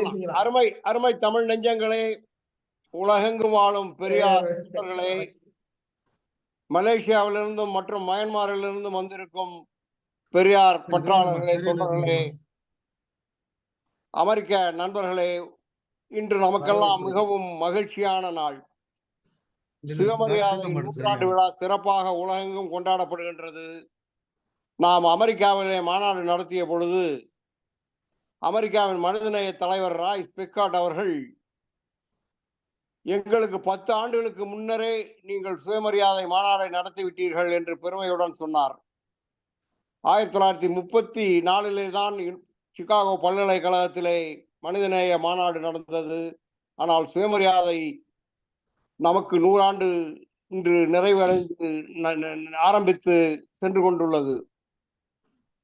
இருக்கீங்களா? அருமை அருமை தமிழ் நெஞ்சங்களே, உலகெங்கும் வாழும் பெரியார் நண்பர்களே, மலேசியாவிலிருந்தும் மற்றும் மயன்மாரிலிருந்தும் வந்திருக்கும் பெரியார் பற்றாளர்களே, தொண்டர்களே, அமெரிக்க நண்பர்களே, இன்று நமக்கெல்லாம் மிகவும் மகிழ்ச்சியான நாள். சுயமரியாதை நூற்றாண்டு விழா சிறப்பாக உலகெங்கும் கொண்டாடப்படுகின்றது. நாம் அமெரிக்காவிலே மாநாடு நடத்திய பொழுது அமெரிக்காவின் மனிதநேய தலைவர் ராய்ஸ் பிக்காட் அவர்கள் எங்களுக்கு 10 ஆண்டுகளுக்கு முன்னரே நீங்கள் சுயமரியாதை மாநாடை நடத்திவிட்டீர்கள் என்று பெருமையுடன் சொன்னார். 1934 தான் சிகாகோ பல்கலைக்கழகத்திலே மனிதநேய மாநாடு நடந்தது. ஆனால் சுயமரியாதை நமக்கு 100 ஆண்டு இன்று நிறைவடைந்து ஆரம்பித்து சென்று கொண்டுள்ளது.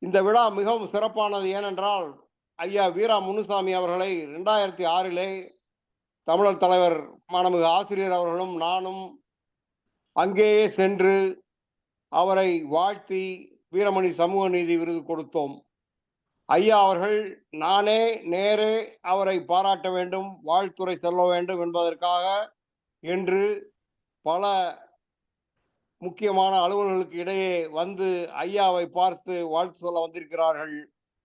இந்த விழா மிகவும் சிறப்பானது. ஏனென்றால் ஐயா வீரா முனுசாமி அவர்களை 2006 தமிழர் தலைவர் மாண்புமிகு ஆசிரியர் அவர்களும் நானும் அங்கேயே சென்று அவரை வாழ்த்தி வீரமணி சமூக நீதி விருது கொடுத்தோம். ஐயா அவர்கள் நானே நேரே அவரை பாராட்ட வேண்டும், வாழ்த்துரை சொல்ல வேண்டும் என்பதற்காக என்று பல முக்கியமான அலுவலர்களுக்கு இடையே வந்து ஐயாவை பார்த்து வாழ்த்து சொல்ல வந்திருக்கிறார்கள்.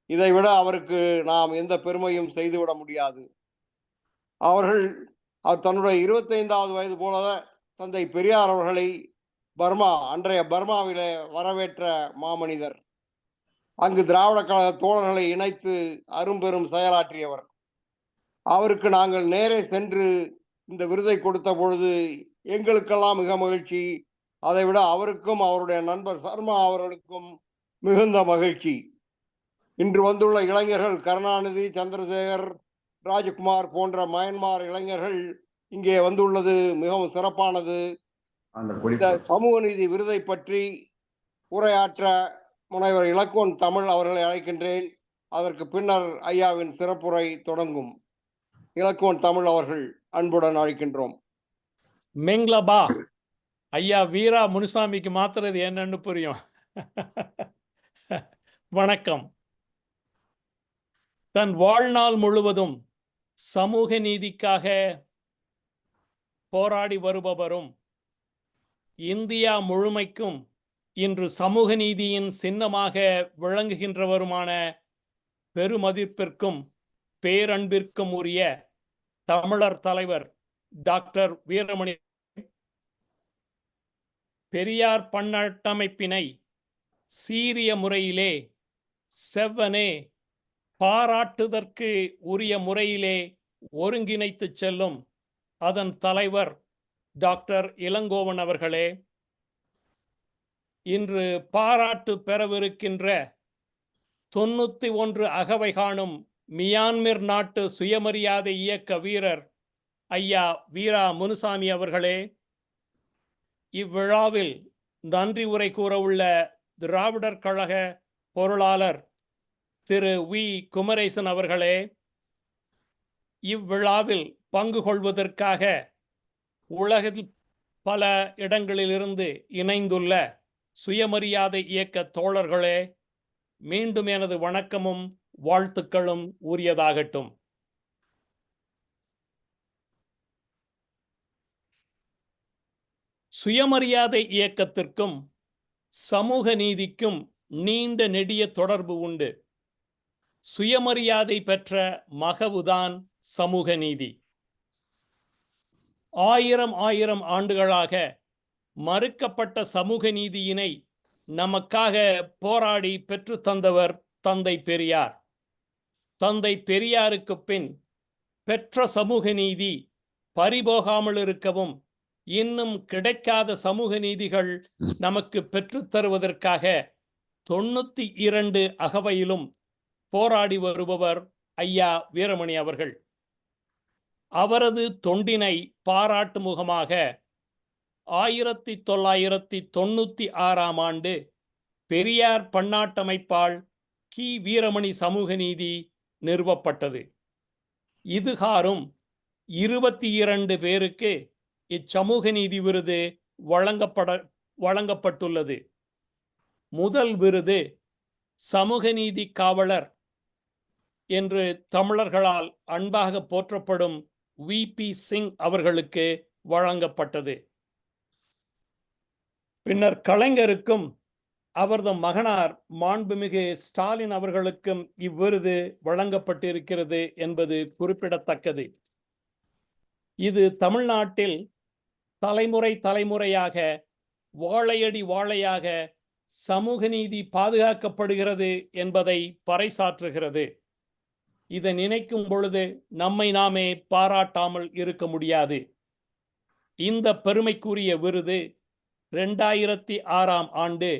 இதைவிட அவருக்கு நாம் எந்த பெருமையும் செய்துவிட முடியாது. அவர் தன்னுடைய 25வது வயது போல தந்தை பெரியார் அவர்களை அன்றைய பர்மாவிலே வரவேற்ற மாமனிதர். அங்கு திராவிட கழக தோழர்களை இணைத்து அரும்பெரும் செயலாற்றியவர். அவருக்கு நாங்கள் நேரே சென்று இந்த விருதை கொடுத்த பொழுது எங்களுக்கெல்லாம் மிக மகிழ்ச்சி. அதைவிட அவருக்கும் அவருடைய நண்பர் சர்மா அவர்களுக்கும் மிகுந்த மகிழ்ச்சி. இன்று வந்துள்ள இளைஞர்கள் கருணாநிதி, சந்திரசேகர், ராஜ்குமார் போன்ற மயன்மார் இளைஞர்கள் இங்கே வந்துள்ளது மிகவும் சிறப்பானது. இந்த சமூக நீதி விருதை பற்றி உரையாற்ற முனைவர் இலக்குவன் தமிழ் அவர்களை அழைக்கின்றேன். அதற்கு பின்னர் ஐயாவின் சிறப்புரை தொடங்கும். இலக்குவன் தமிழ் அவர்கள் அன்புடன் அழைக்கின்றோம். மெங்லபா ஐயா வீரா முனுசாமிக்கு மாத்துறது என்னன்னு புரியும். வணக்கம். தன் வாழ்நாள் முழுவதும் சமூக நீதிக்காக போராடி வருபவரும் இந்தியா முழுமைக்கும் இன்று சமூக நீதியின் சின்னமாக விளங்குகின்றவருமான பெருமதிப்பிற்கும் பேரன்பிற்கும் உரிய தமிழர் தலைவர் டாக்டர் வீரமணி பெரியார் பன்னட்டமைப்பினை சீரிய முறையிலே செவ்வனே பாராட்டுதற்கு உரிய முறையிலே ஒருங்கிணைத்து செல்லும் அதன் தலைவர் டாக்டர் இளங்கோவன் அவர்களே, இன்று பாராட்டு பெறவிருக்கின்ற 91 அகவை காணும் மியான்மர் நாட்டு சுயமரியாதை இயக்க வீரர் ஐயா வீரா முனுசாமி அவர்களே, இவ்விழாவில் நன்றி உரை கூற உள்ள திராவிடர் கழக பொருளாளர் திரு வி குமரேசன் அவர்களே, இவ்விழாவில் பங்கு கொள்வதற்காக உலகில் பல இடங்களிலிருந்து இணைந்துள்ள சுயமரியாதை இயக்க தோழர்களே, மீண்டும் எனது வணக்கமும் வாழ்த்துக்களும் உரியதாகட்டும். சுயமரியாதை இயக்கத்திற்கும் சமூக நீதிக்கும் நீண்ட நெடிய தொடர்பு உண்டு. சுயமரியாதை பெற்ற மகவுதான் சமூக நீதி. ஆயிரம் ஆண்டுகளாக மறுக்கப்பட்ட சமூக நீதியினை நமக்காக போராடி பெற்று தந்தவர் தந்தை பெரியார். தந்தை பெரியாருக்கு பின் பெற்ற சமூக நீதி பறிபோகாமல் இருக்கவும் இன்னும் கிடைக்காத சமூக நீதிகள் நமக்கு பெற்றுத் தருவதற்காக 92 அகவையிலும் போராடி வருபவர் ஐயா வீரமணி அவர்கள். அவரது தொண்டினை பாராட்டு முகமாக 1996 ஆண்டு பெரியார் பன்னாட்டமைப்பால் கி வீரமணி சமூக நீதி நிறுவப்பட்டது. இதுகாரும் 22 பேருக்கு இச்சமூக நீதி விருது வழங்கப்பட்டுள்ளது. முதல் விருது சமூக நீதி காவலர் என்று தமிழர்களால் அன்பாக போற்றப்படும் வி.பி. சிங் அவர்களுக்கு வழங்கப்பட்டது. பின்னர் கலைஞருக்கும் அவரது மகனார் மாண்புமிகு ஸ்டாலின் அவர்களுக்கும் இவ்விருது வழங்கப்பட்டிருக்கிறது என்பது குறிப்பிடத்தக்கது. இது தமிழ்நாட்டில் தலைமுறை தலைமுறையாக வாழையடி வாழையாக சமூக நீதி பாதுகாக்கப்படுகிறது என்பதை பறைசாற்றுகிறது. இதை நினைக்கும் பொழுது நம்மை நாமே பாராட்டாமல் இருக்க முடியாது. இந்த பெருமைக்குரிய விருது 2006ஆம் ஆண்டு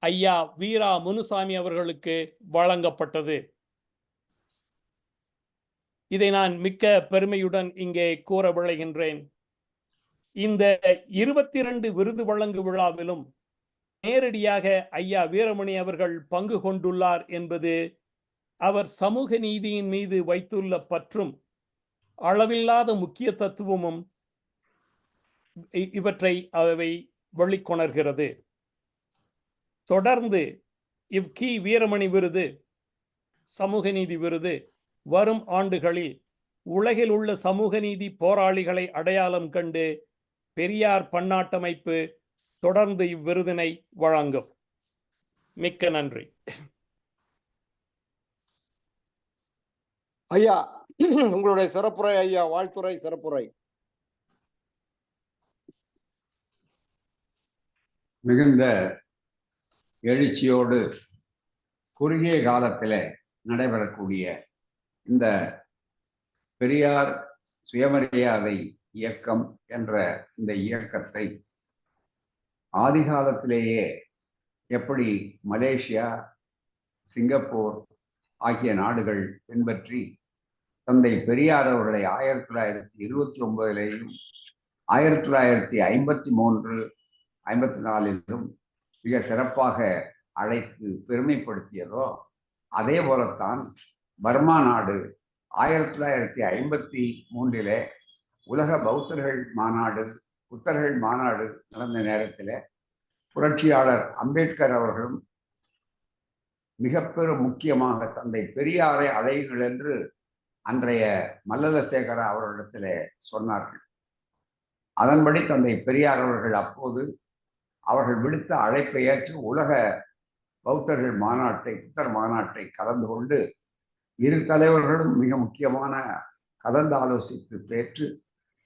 ஐயா வீரா முனுசாமி அவர்களுக்கு வழங்கப்பட்டது. இதை நான் மிக்க பெருமையுடன் இங்கே கூற விளைகின்றேன். இந்த 22 விருது வழங்கு விழாவிலும் நேரடியாக ஐயா வீரமணி அவர்கள் பங்கு கொண்டுள்ளார் என்பது அவர் சமூக நீதியின் மீது வைத்துள்ள பற்றும் அளவில்லாத முக்கிய தத்துவமும் இவற்றை அவை வெளிக்கொணர்கிறது. தொடர்ந்து கி. வீரமணி விருது, சமூக நீதி விருது வரும் ஆண்டுகளில் உலகில் உள்ள சமூக நீதி போராளிகளை அடையாளம் கண்டு பெரியார் பன்னாட்டமைப்பு தொடர்ந்து இவ்விருதினை வழங்கும். மிக்க நன்றி. ஐயா, உங்களுடைய சிறப்புரை ஐயா. வாழ்த்துரை, சிறப்புரை. மிகுந்த எழுச்சியோடு குறுகிய காலத்திலே நடைபெறக்கூடிய இந்த பெரியார் சுயமரியாதை இயக்கம் என்ற இந்த இயக்கத்தை ஆதிகாலத்திலேயே எப்படி மலேசியா, சிங்கப்பூர் ஆகிய நாடுகள் பின்பற்றி தந்தை பெரியார் அவர்களை 1929லேயும் 1953, 54லும் மிக சிறப்பாக அழைத்து பெருமைப்படுத்தியதோ அதே போலத்தான் பர்மா நாடு 1953 உலக பௌத்தர்கள் மாநாடு, புத்தர்கள் மாநாடு நடந்த நேரத்தில் புரட்சியாளர் அம்பேத்கர் அவர்களும் மிக பெரும் முக்கியமாக தந்தை பெரியாரை அழையுங்கள் என்று அன்றைய மல்லதசேகர அவர்களிடத்தில் சொன்னார்கள். அதன்படி தந்தை பெரியார் அவர்கள் அப்போது அவர்கள் விடுத்த அழைப்பை ஏற்று உலக பௌத்தர்கள் மாநாட்டை, புத்தர் மாநாட்டை கலந்து கொண்டு இரு தலைவர்களும் மிக முக்கியமான கலந்து ஆலோசித்து பெற்று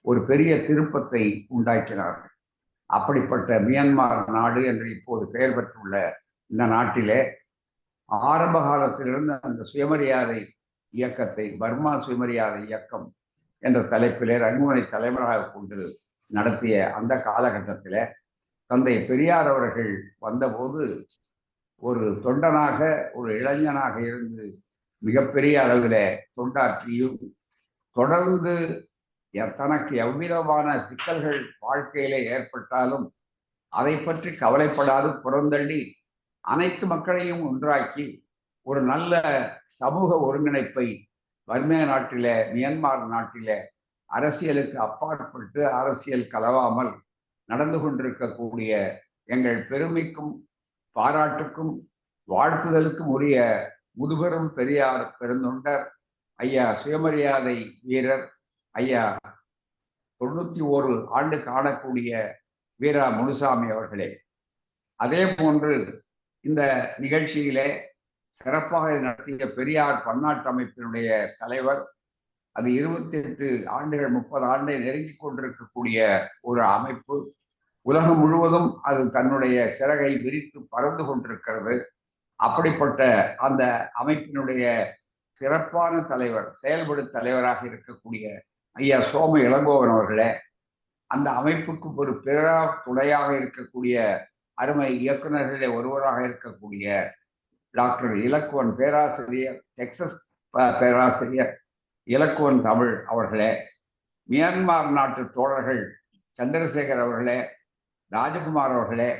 ஒரு பெரிய திருப்பத்தை உண்டாக்கினார்கள். அப்படிப்பட்ட மியான்மர் நாடு என்று இப்போது பெயர் பெற்றுள்ள இந்த நாட்டிலே ஆரம்ப காலத்திலிருந்து அந்த சுயமரியாதை இயக்கத்தை பர்மா சுயமரியாதை இயக்கம் என்ற தலைப்பிலே ரங்குமனை தலைவராக கொண்டு நடத்திய அந்த காலகட்டத்தில் தந்தை பெரியார் அவர்கள் வந்தபோது ஒரு தொண்டனாக, ஒரு இளைஞனாக இருந்து மிகப்பெரிய அளவில் தொண்டாற்றியும் தொடர்ந்து தனக்கு எவ்விதமான சிக்கல்கள் வாழ்க்கையிலே ஏற்பட்டாலும் அதை பற்றி கவலைப்படாது புறந்தள்ளி அனைத்து மக்களையும் ஒன்றாக்கி ஒரு நல்ல சமூக ஒருங்கிணைப்பை பர்மா நாட்டில, மியான்மர் நாட்டில அரசியலுக்கு அப்பாற்பட்டு அரசியல் கலவாமல் நடந்து கொண்டிருக்கக்கூடிய எங்கள் பெருமைக்கும் பாராட்டுக்கும் வாழ்த்துதலுக்கும் உரிய முதுபெரும் பெரியார் பெருந்தொண்டர் ஐயா சுயமரியாதை வீரர் ஐயா 91 ஆண்டு காணக்கூடிய வீரா முனுசாமி அவர்களே, அதே போன்று இந்த நிகழ்ச்சியிலே சிறப்பாக நடத்திய பெரியார் பன்னாட்டு அமைப்பினுடைய தலைவர், அது 28 ஆண்டுகள் 30 ஆண்டை நெருங்கி கொண்டிருக்கக்கூடிய ஒரு அமைப்பு, உலகம் முழுவதும் அது தன்னுடைய சிறகை விரித்து பறந்து கொண்டிருக்கிறது. அப்படிப்பட்ட அந்த அமைப்பினுடைய சிறப்பான தலைவர், செயல்படு தலைவராக இருக்கக்கூடிய ஐயா சோம இளங்கோவன் அவர்களே, அந்த அமைப்புக்கு ஒரு பிறா துணையாக இருக்கக்கூடிய அருமை இயக்குநர்களே ஒருவராக இருக்கக்கூடிய டாக்டர் இலக்குவன் பேராசிரியர், டெக்சஸ் பேராசிரியர் இலக்குவன் தமிழ் அவர்களே, மியான்மர் நாட்டு தோழர்கள் சந்திரசேகர் அவர்களே, ராஜகுமார் அவர்களே,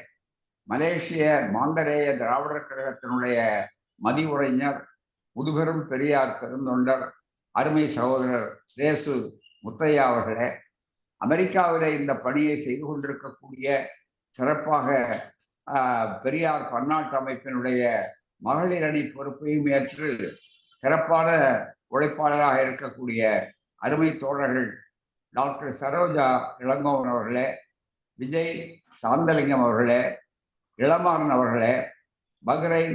மலேசிய மாந்தரேய திராவிடர் கழகத்தினுடைய மதிவுரைஞர் முதுபெரும் பெரியார் பெருந்தொண்டர் அருமை சகோதரர் ரேசு முத்தையா அவர்களே, அமெரிக்காவிலே இந்த பணியை செய்து கொண்டிருக்கக்கூடிய சிறப்பாக பெரியார் பன்னாட்டு அமைப்பினுடைய மகளிர் அணி பொறுப்பையும் ஏற்று சிறப்பான உழைப்பாளராக இருக்கக்கூடிய அருமை தோழர்கள் டாக்டர் சரோஜா இளங்கோவன் அவர்களே, விஜய் சாந்தலிங்கம் அவர்களே, இளமாறன் அவர்களே, பஹ்ரைன்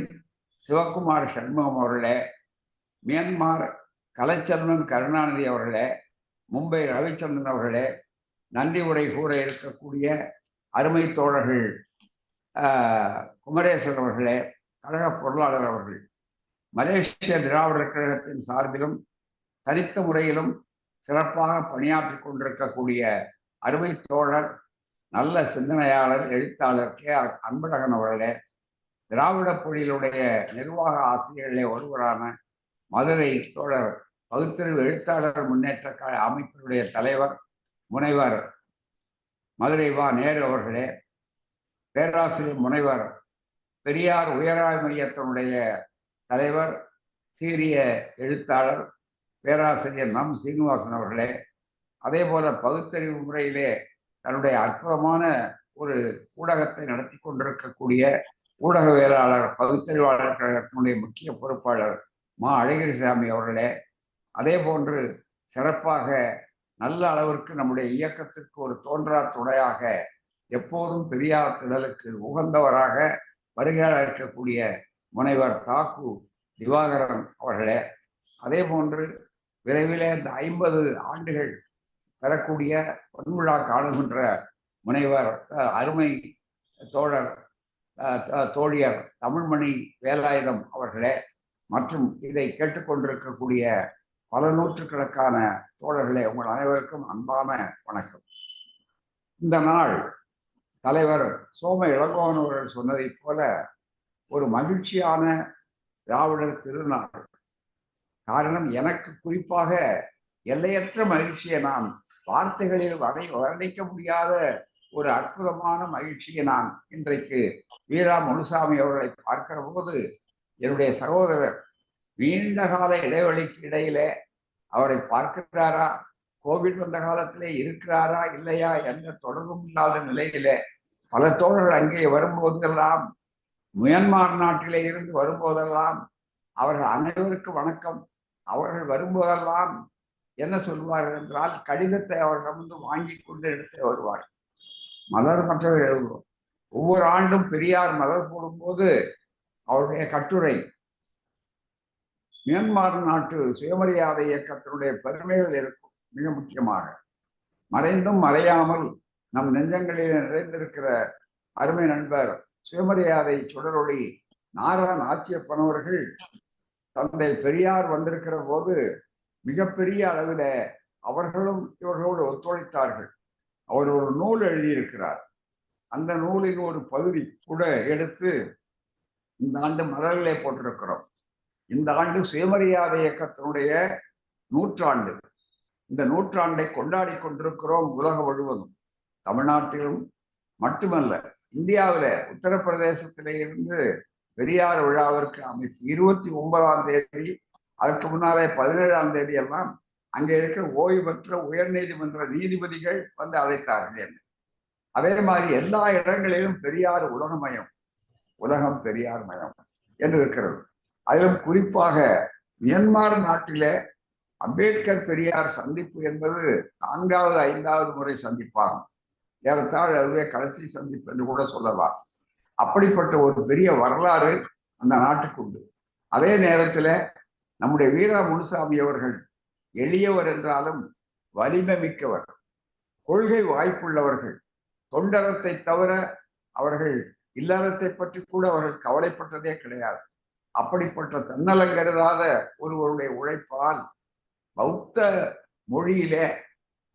சிவகுமார் சண்முகம் அவர்களே, மியான்மர் கலைச்செல்வன் கருணாநிதி அவர்களே, மும்பை ரவிச்சந்திரன் அவர்களே, நன்றி உரை கூற இருக்கக்கூடிய அருமை தோழர்கள் குமரேசன் அவர்களே, கழக பொருளாளர் அவர்கள், மலேசிய திராவிடர் கழகத்தின் சார்பிலும் தனித்த முறையிலும் சிறப்பாக பணியாற்றி கொண்டிருக்கக்கூடிய அருமை தோழர் நல்ல சிந்தனையாளர் எழுத்தாளர் கே அன்பழகன் அவர்களே, திராவிட பொழிலுடைய நிர்வாக ஆசிரியர்களே ஒருவரான மதுரை தோழர் பகுத்தறிவு எழுத்தாளர் முன்னேற்ற அமைப்பினுடைய தலைவர் முனைவர் மதுரை வா நேரு அவர்களே, பேராசிரியர் முனைவர் பெரியார் உயராய் மையத்தினுடைய தலைவர் சீரிய எழுத்தாளர் பேராசிரியர் நம் சீனிவாசன் அவர்களே, அதே போல பகுத்தறிவு முறையிலே தன்னுடைய அற்புதமான ஒரு ஊடகத்தை நடத்தி கொண்டிருக்கக்கூடிய ஊடகவியலாளர் பகுத்தறிவாளர் கழகத்தினுடைய முக்கிய பொறுப்பாளர் மா அழகிரிசாமி அவர்களே, அதே போன்று சிறப்பாக நல்ல அளவிற்கு நம்முடைய இயக்கத்திற்கு ஒரு தோன்றா துணையாக எப்போதும் பெரியார் திடலுக்கு உகந்தவராக வருகையாக இருக்கக்கூடிய முனைவர் தாக்கு திவாகரன் அவர்களே, அதே போன்று விரைவிலே இந்த 50 ஆண்டுகள் பெறக்கூடிய பொன்விழா காணுகின்ற முனைவர் அருமை தோழர் தோழியர் தமிழ்மணி வேலாயுதம் அவர்களே, மற்றும் இதை கேட்டுக்கொண்டிருக்கக்கூடிய பல நூற்றுக்கணக்கான தோழர்களே, உங்கள் அனைவருக்கும் அன்பான வணக்கம். இந்த நாள் தலைவர் சோம இளங்கோவன் அவர்கள் சொன்னதைப் போல ஒரு மகிழ்ச்சியான திராவிடர் திருநாள். காரணம், எனக்கு குறிப்பாக எல்லையற்ற மகிழ்ச்சியை நான் வார்த்தைகளில் வர்ணிக்க முடியாத ஒரு அற்புதமான மகிழ்ச்சியை நான் இன்றைக்கு வீரா முனுசாமி அவர்களை பார்க்கிற போது, என்னுடைய சகோதரர் நீண்ட கால இடைவெளிக்கு இடையிலே அவரை பார்க்கிறாரா, கோவிட் வந்த காலத்திலே இருக்கிறாரா இல்லையா என்ற தொடர்பும் இல்லாத நிலையிலே பல தோழர்கள் அங்கே வரும்போதெல்லாம், மியான்மர் நாட்டிலே இருந்து வரும்போதெல்லாம் அவர்கள் அனைவருக்கும் வணக்கம். அவர்கள் வரும்போதெல்லாம் என்ன சொல்வார்கள் என்றால், கடிதத்தை அவர்கள் வந்து வாங்கி கொண்டு எடுத்து வருவார்கள். மலர் மற்றவர்கள் எழுதுவோம். ஒவ்வொரு ஆண்டும் பெரியார் மலர் போடும்போது அவருடைய கட்டுரை மியான்மர் நாட்டு சுயமரியாதை இயக்கத்தினுடைய பெருமைகள் இருக்கும். மிக முக்கியமாக மறைந்தும் மறையாமல் நம் நெஞ்சங்களில் நிறைந்திருக்கிற அருமை நண்பர் சுயமரியாதை சுடரொளி நாராயண் ஆச்சியப்பன் அவர்கள் தந்தை பெரியார் வந்திருக்கிற போது மிகப்பெரிய அளவில் அவர்களும் இவர்களோடு ஒத்துழைத்தார்கள். அவர் ஒரு நூல் எழுதியிருக்கிறார். அந்த நூலின் ஒரு பகுதி கூட எடுத்து இந்த ஆண்டு மலரிலே போட்டிருக்கிறோம். இந்த ஆண்டு சுயமரியாதை இயக்கத்தினுடைய 100 ஆண்டு. இந்த 100 ஆண்டை கொண்டாடி கொண்டிருக்கிறோம் உலகம் முழுவதும். தமிழ்நாட்டிலும் மட்டுமல்ல, இந்தியாவில உத்தரப்பிரதேசத்திலே இருந்து பெரியார் விழாவிற்கு அமைப்பு 29ஆம் தேதி, அதற்கு முன்னாலே 17ஆம் தேதி எல்லாம் அங்கே இருக்கிற ஓய்வு பெற்ற உயர்நீதிமன்ற நீதிபதிகள் வந்து அழைத்தார்கள் என்று. அதே மாதிரி எல்லா இடங்களிலும் பெரியார் உலகமயம், உலகம் பெரியார் மயம் என்று இருக்கிறது. அதிலும் குறிப்பாக மியான்மர் நாட்டிலே அம்பேத்கர் பெரியார் சந்திப்பு என்பது 4வது 5வது முறை சந்திப்பாகும். ஏறத்தாழ் அதுவே கடைசி சந்திப்பு என்று கூட சொல்லலாம். அப்படிப்பட்ட ஒரு பெரிய வரலாறு அந்த நாட்டுக்கு உண்டு. அதே நேரத்தில் நம்முடைய வீரா முனுசாமி அவர்கள் எளியவர் என்றாலும் வலிமை மிக்கவர், கொள்கை வாய்ப்புள்ளவர்கள். தொண்டரத்தை தவிர அவர்கள் இல்லறத்தை பற்றி கூட அவர்கள் கவலைப்பட்டதே கிடையாது. அப்படிப்பட்ட தன்னலங்கருதாத ஒருவருடைய உழைப்பால் பௌத்த மொழியிலே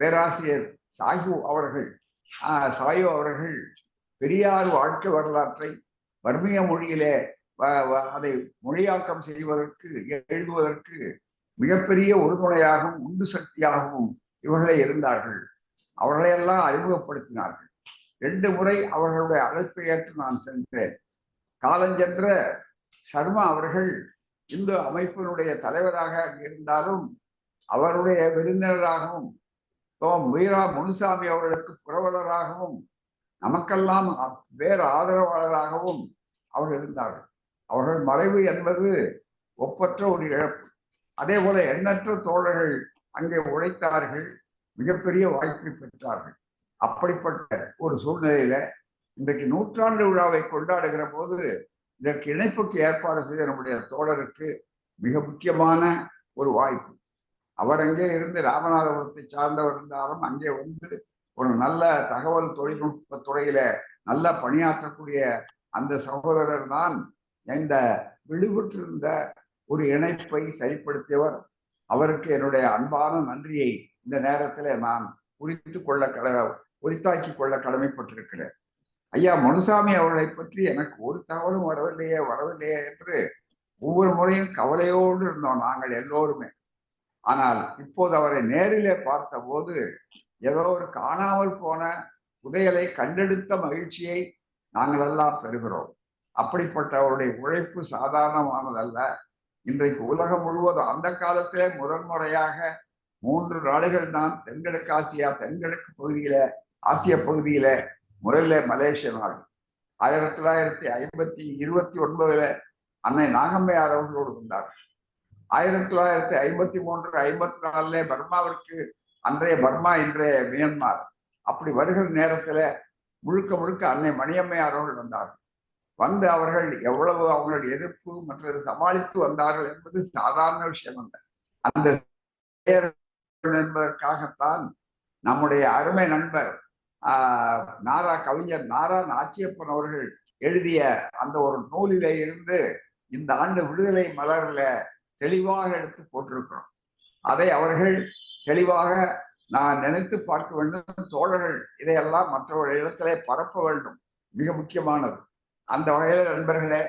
பேராசிரியர் சாயு அவர்கள் பெரியார் வாழ்க்கை வரலாற்றை பர்மிய மொழியிலே அதை மொழியாக்கம் செய்வதற்கு எழுதுவதற்கு மிகப்பெரிய உறுதுணையாகவும் உந்து சக்தியாகவும் இவர்களே இருந்தார்கள். அவர்களையெல்லாம் அறிமுகப்படுத்தினார்கள். 2 முறை அவர்களுடைய அழைப்பை ஏற்று நான் சென்றேன். காலஞ்சென்ற சர்மா அவர்கள் இந்து அமைப்பினுடைய தலைவராக இருந்தாலும் அவருடைய விருந்தினராகவும் வீரா முனுசாமி அவர்களுக்கு புரவலராகவும் நமக்கெல்லாம் வேறு ஆதரவாளராகவும் அவர்கள் இருந்தார்கள். அவர்கள் மறைவு என்பது ஒப்பற்ற ஒரு இழப்பு. அதே போல எண்ணற்ற தோழர்கள் அங்கே உழைத்தார்கள், மிகப்பெரிய வாய்ப்பை பெற்றார்கள். அப்படிப்பட்ட ஒரு சூழ்நிலையில இன்றைக்கு நூற்றாண்டு விழாவை கொண்டாடுகிற போது இதற்கு இணைப்புக்கு ஏற்பாடு செய்த நம்முடைய தோழருக்கு மிக முக்கியமான ஒரு வாய்ப்பு. அவர் அங்கே இருந்து ராமநாதபுரத்தை சார்ந்தவர் இருந்தாலும் அங்கே வந்து ஒரு நல்ல தகவல் தொழில்நுட்ப துறையில நல்லா பணியாற்றக்கூடிய அந்த சகோதரர் தான் இந்த விடுபட்டிருந்த ஒரு இணைப்பை சரிப்படுத்தியவர். அவருக்கு என்னுடைய அன்பான நன்றியை இந்த நேரத்தில் நான் உரித்தாக்கி கொள்ள கடமைப்பட்டிருக்கிறேன். ஐயா முனுசாமி அவர்களை பற்றி எனக்கு ஒரு தகவலும் வரவில்லையே என்று ஒவ்வொரு முறையும் கவலையோடு இருந்தோம் நாங்கள் எல்லோருமே. ஆனால் இப்போது அவரை நேரிலே பார்த்த போது ஏதோ ஒரு காணாமல் போன புதையலை கண்டெடுத்த மகிழ்ச்சியை நாங்கள் எல்லாம் பெறுகிறோம். அப்படிப்பட்ட அவருடைய உழைப்பு சாதாரணமானதல்ல. இன்றைக்கு உலகம் முழுவதும், அந்த காலத்திலே முதன்முறையாக 3 நாடுகள் தான் தென்கிழக்கு ஆசிய பகுதியில முதல்ல மலேசிய நாடு. 1929 அன்னை நாகம்மையார் அவர்களோடு வந்தார்கள். 1953 54 பர்மாவிற்கு, அன்றைய பர்மா இன்றைய மியான்மர், அப்படி வருகிற நேரத்துல முழுக்க அன்னை மணியம்மையார் அவர்கள் வந்தார்கள். வந்து அவர்கள் எவ்வளவு அவர்கள் எதிர்ப்பு மற்றது சமாளித்து வந்தார்கள் என்பது சாதாரண விஷயம் அல்ல. அந்த என்பதற்காகத்தான் நம்முடைய அருமை நண்பர் கவிஞர் நாரா நாச்சியப்பன் அவர்கள் எழுதிய அந்த ஒரு நூலிலே இருந்து இந்த ஆண்டு விடுதலை மலர்ல தெளிவாக எடுத்து போட்டிருக்கிறோம். அதை அவர்கள் தெளிவாக நான் நினைத்து பார்க்க வேண்டும். தோழர்கள் இதையெல்லாம் மற்றவர்கள் இடத்திலே பரப்ப வேண்டும், மிக முக்கியமானது. அந்த வகையில நண்பர்களே,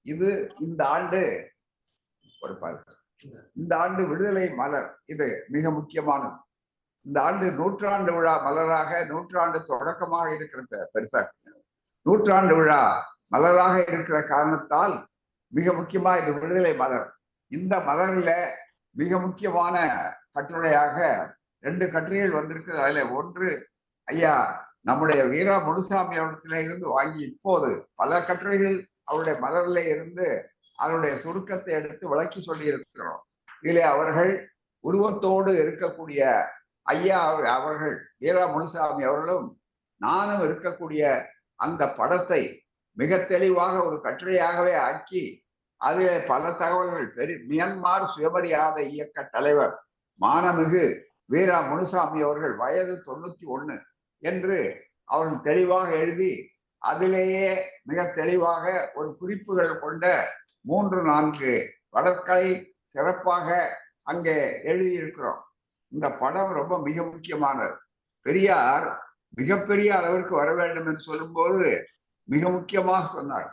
இது இந்த ஆண்டு விடுதலை மலர், இது மிக முக்கியமானது. இந்த ஆண்டு நூற்றாண்டு விழா மலராக, நூற்றாண்டு தொடக்கமாக இருக்கிற பெருசா நூற்றாண்டு விழா மலராக இருக்கிற காரணத்தால் மிக முக்கியமா இது விடுதலை மலர். இந்த மலர்ல மிக முக்கியமான கட்டுரையாக 2 கட்டுரைகள் வந்திருக்கு. அதுல ஒன்று ஐயா நம்முடைய வீரா முனுசாமி அவரிடத்தில இருந்து வாங்கி இப்போது பல கட்டுரைகள் அவருடைய மலர்ல இருந்து அதனுடைய சுருக்கத்தை எடுத்து விளக்கி சொல்லி இருக்கிறோம். இதிலே அவர்கள் உருவத்தோடு இருக்கக்கூடிய ஐயா அவர்கள் வீரா முனுசாமி அவர்களும் நானும் இருக்கக்கூடிய அந்த படத்தை மிக தெளிவாக ஒரு கட்டுரையாகவே ஆக்கி அதிலே பல தகவல்கள் மியான்மர் சுயமரியாதை இயக்க தலைவர் மானமிகு வீரா முனுசாமி அவர்கள் வயது 91 என்று அவர்கள் தெளிவாக எழுதி அதிலேயே மிக தெளிவாக ஒரு குறிப்புகள் கொண்ட 3-4 படங்களை சிறப்பாக அங்கே எழுதியிருக்கிறோம். இந்த படம் ரொம்ப மிக முக்கியமானது. பெரியார் மிகப்பெரிய அளவிற்கு வர வேண்டும் என்று சொல்லும்போது மிக முக்கியமாக சொன்னார்.